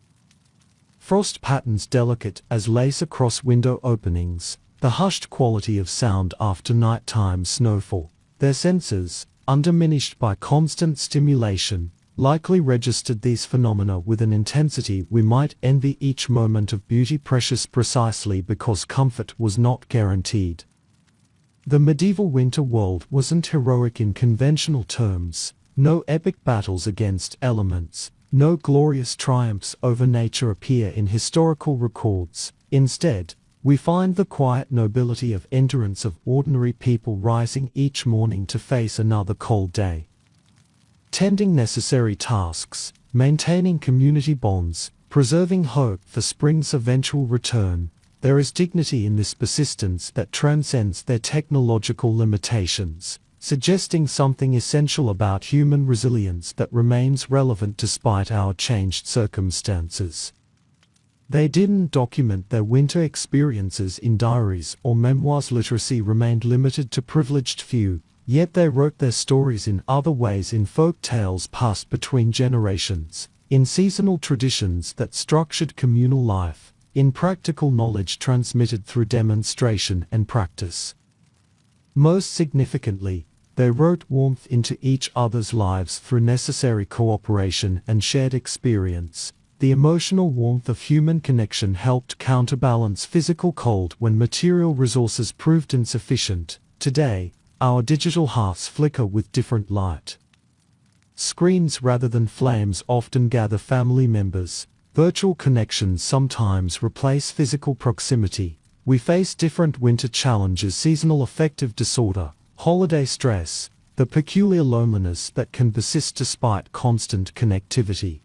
frost patterns delicate as lace across window openings, the hushed quality of sound after nighttime snowfall. Their senses, undiminished by constant stimulation, likely registered these phenomena with an intensity we might envy. Each moment of beauty precious precisely because comfort was not guaranteed. The medieval winter world wasn't heroic in conventional terms. No epic battles against elements, no glorious triumphs over nature appear in historical records. Instead, we find the quiet nobility of endurance of ordinary people rising each morning to face another cold day, tending necessary tasks, maintaining community bonds, preserving hope for spring's eventual return. There is dignity in this persistence that transcends their technological limitations, suggesting something essential about human resilience that remains relevant despite our changed circumstances. They didn't document their winter experiences in diaries or memoirs. Literacy remained limited to privileged few, yet they wrote their stories in other ways, in folk tales passed between generations, in seasonal traditions that structured communal life, in practical knowledge transmitted through demonstration and practice. Most significantly, they wrote warmth into each other's lives through necessary cooperation and shared experience. The emotional warmth of human connection helped counterbalance physical cold when material resources proved insufficient. Today, our digital hearths flicker with different light. Screens rather than flames often gather family members. Virtual connections sometimes replace physical proximity. We face different winter challenges: seasonal affective disorder, holiday stress, the peculiar loneliness that can persist despite constant connectivity.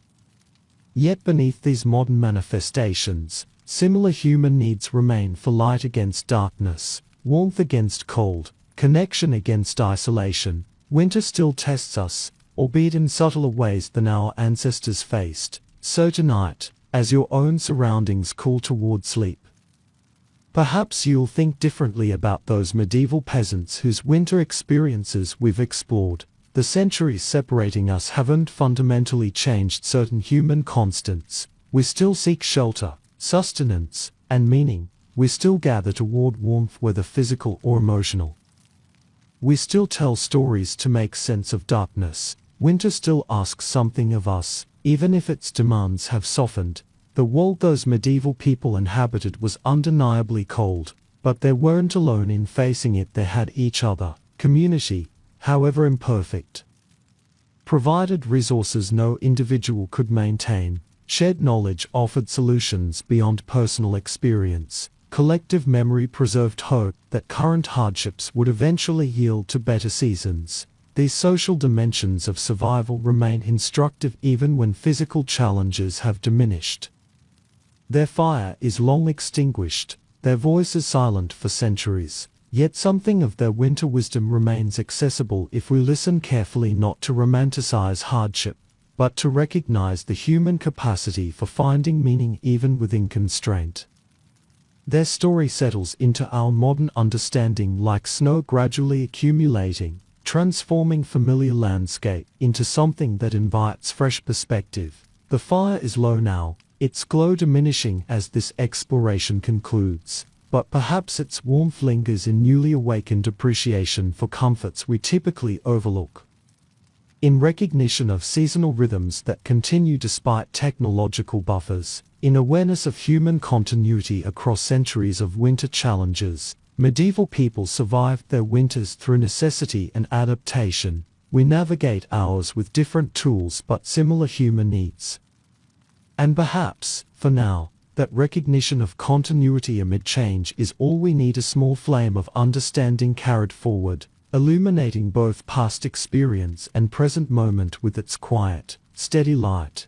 Yet beneath these modern manifestations, similar human needs remain: for light against darkness, warmth against cold, connection against isolation. Winter still tests us, albeit in subtler ways than our ancestors faced. So tonight, as your own surroundings cool toward sleep, perhaps you'll think differently about those medieval peasants whose winter experiences we've explored. The centuries separating us haven't fundamentally changed certain human constants. We still seek shelter, sustenance, and meaning. We still gather toward warmth, whether physical or emotional. We still tell stories to make sense of darkness. Winter still asks something of us, even if its demands have softened. The world those medieval people inhabited was undeniably cold, but they weren't alone in facing it. They had each other. Community, however imperfect, provided resources no individual could maintain. Shared knowledge offered solutions beyond personal experience. Collective memory preserved hope that current hardships would eventually yield to better seasons. These social dimensions of survival remain instructive even when physical challenges have diminished. Their fire is long extinguished, their voices silent for centuries. Yet something of their winter wisdom remains accessible if we listen carefully, not to romanticize hardship, but to recognize the human capacity for finding meaning even within constraint. Their story settles into our modern understanding like snow gradually accumulating, transforming familiar landscape into something that invites fresh perspective. The fire is low now, its glow diminishing as this exploration concludes. But perhaps its warmth lingers in newly awakened appreciation for comforts we typically overlook. In recognition of seasonal rhythms that continue despite technological buffers, in awareness of human continuity across centuries of winter challenges, medieval people survived their winters through necessity and adaptation. We navigate ours with different tools but similar human needs. And perhaps, for now, that recognition of continuity amid change is all we need, a small flame of understanding carried forward, illuminating both past experience and present moment with its quiet, steady light.